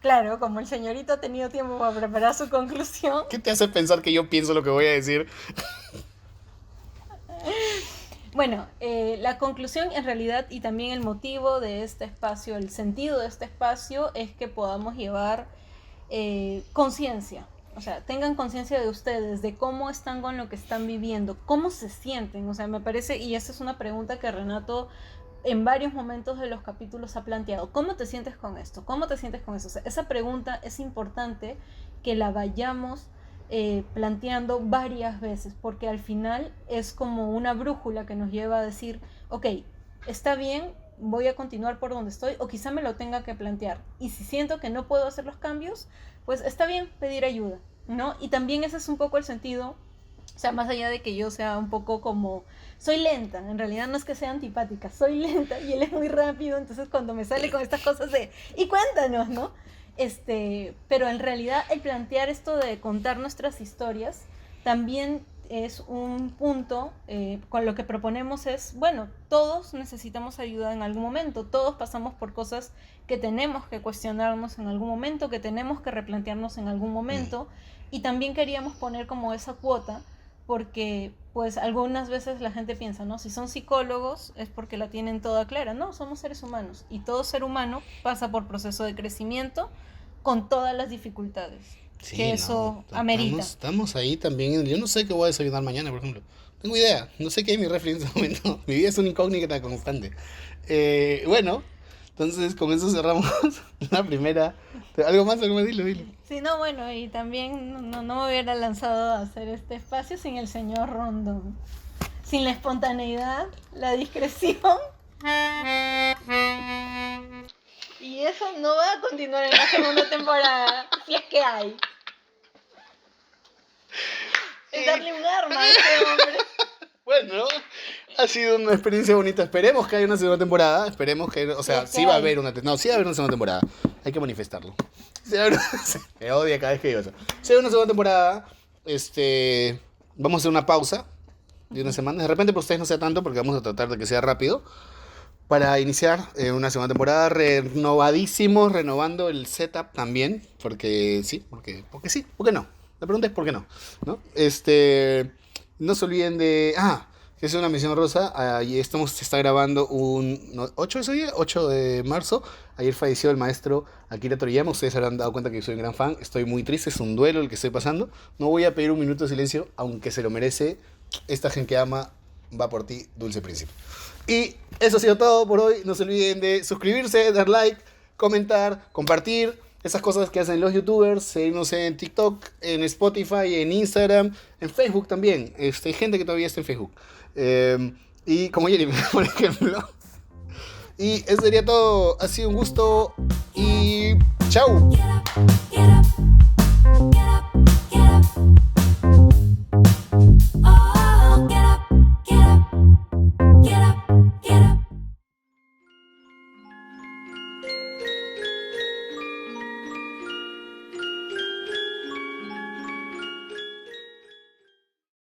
claro, como el señorito ha tenido tiempo para preparar su conclusión. ¿Qué te hace pensar que yo pienso lo que voy a decir? Bueno, la conclusión en realidad y también el motivo de este espacio, el sentido de este espacio es que podamos llevar conciencia. O sea, tengan conciencia de ustedes, de cómo están con lo que están viviendo, cómo se sienten. O sea, me parece, y esa es una pregunta que Renato en varios momentos de los capítulos ha planteado. ¿Cómo te sientes con esto? ¿Cómo te sientes con eso? O sea, esa pregunta es importante que la vayamos planteando varias veces, porque al final es como una brújula que nos lleva a decir, ok, está bien, voy a continuar por donde estoy, o quizá me lo tenga que plantear, y si siento que no puedo hacer los cambios, pues está bien pedir ayuda, ¿no? Y también ese es un poco el sentido, o sea, más allá de que yo sea un poco como, soy lenta, en realidad no es que sea antipática, soy lenta y él es muy rápido, entonces cuando me sale con estas cosas de, y cuéntanos, ¿no? Pero en realidad el plantear esto de contar nuestras historias también es un punto, con lo que proponemos es, bueno, todos necesitamos ayuda en algún momento, todos pasamos por cosas que tenemos que cuestionarnos en algún momento, que tenemos que replantearnos en algún momento, y también queríamos poner como esa cuota, porque pues algunas veces la gente piensa, ¿no? Si son psicólogos es porque la tienen toda clara. No, somos seres humanos y todo ser humano pasa por proceso de crecimiento con todas las dificultades que eso amerita. Estamos ahí también. Yo no sé qué voy a desayunar mañana, por ejemplo. Tengo idea. No sé qué hay en mi refri en este momento. Mi vida es una incógnita constante. Bueno, entonces con eso cerramos la primera. ¿Algo más? Dilo. Sí, no, bueno, y también no me hubiera lanzado a hacer este espacio sin el señor Rondón. Sin la espontaneidad, la discreción. Y eso no va a continuar en la segunda temporada, si es que hay. Es darle un arma a este hombre. Bueno, ha sido una experiencia bonita. Esperemos que haya una segunda temporada. Esperemos que, o sea, sí va a haber sí va a haber una segunda temporada. Hay que manifestarlo. Me odia cada vez que digo eso. Si hay una segunda temporada, vamos a hacer una pausa de una semana. De repente para ustedes no sea tanto porque vamos a tratar de que sea rápido. Para iniciar una segunda temporada renovadísimos, renovando el setup también. Porque sí, porque sí, ¿por qué no? La pregunta es ¿por qué no? ¿No? No se olviden de... que es una mención rosa. Ahí se está grabando un... ¿8 ese día? 8 de marzo. Ayer falleció el maestro Akira Toriyama. Ustedes se habrán dado cuenta que soy un gran fan. Estoy muy triste. Es un duelo el que estoy pasando. No voy a pedir un minuto de silencio, aunque se lo merece. Esta gente que ama va por ti, Dulce Príncipe. Y eso ha sido todo por hoy. No se olviden de suscribirse, dar like, comentar, compartir. Esas cosas que hacen los youtubers, seguirnos en TikTok, en Spotify, en Instagram, en Facebook también. Hay gente que todavía está en Facebook. Y como Jeremy, por ejemplo. Y eso sería todo. Ha sido un gusto y chao.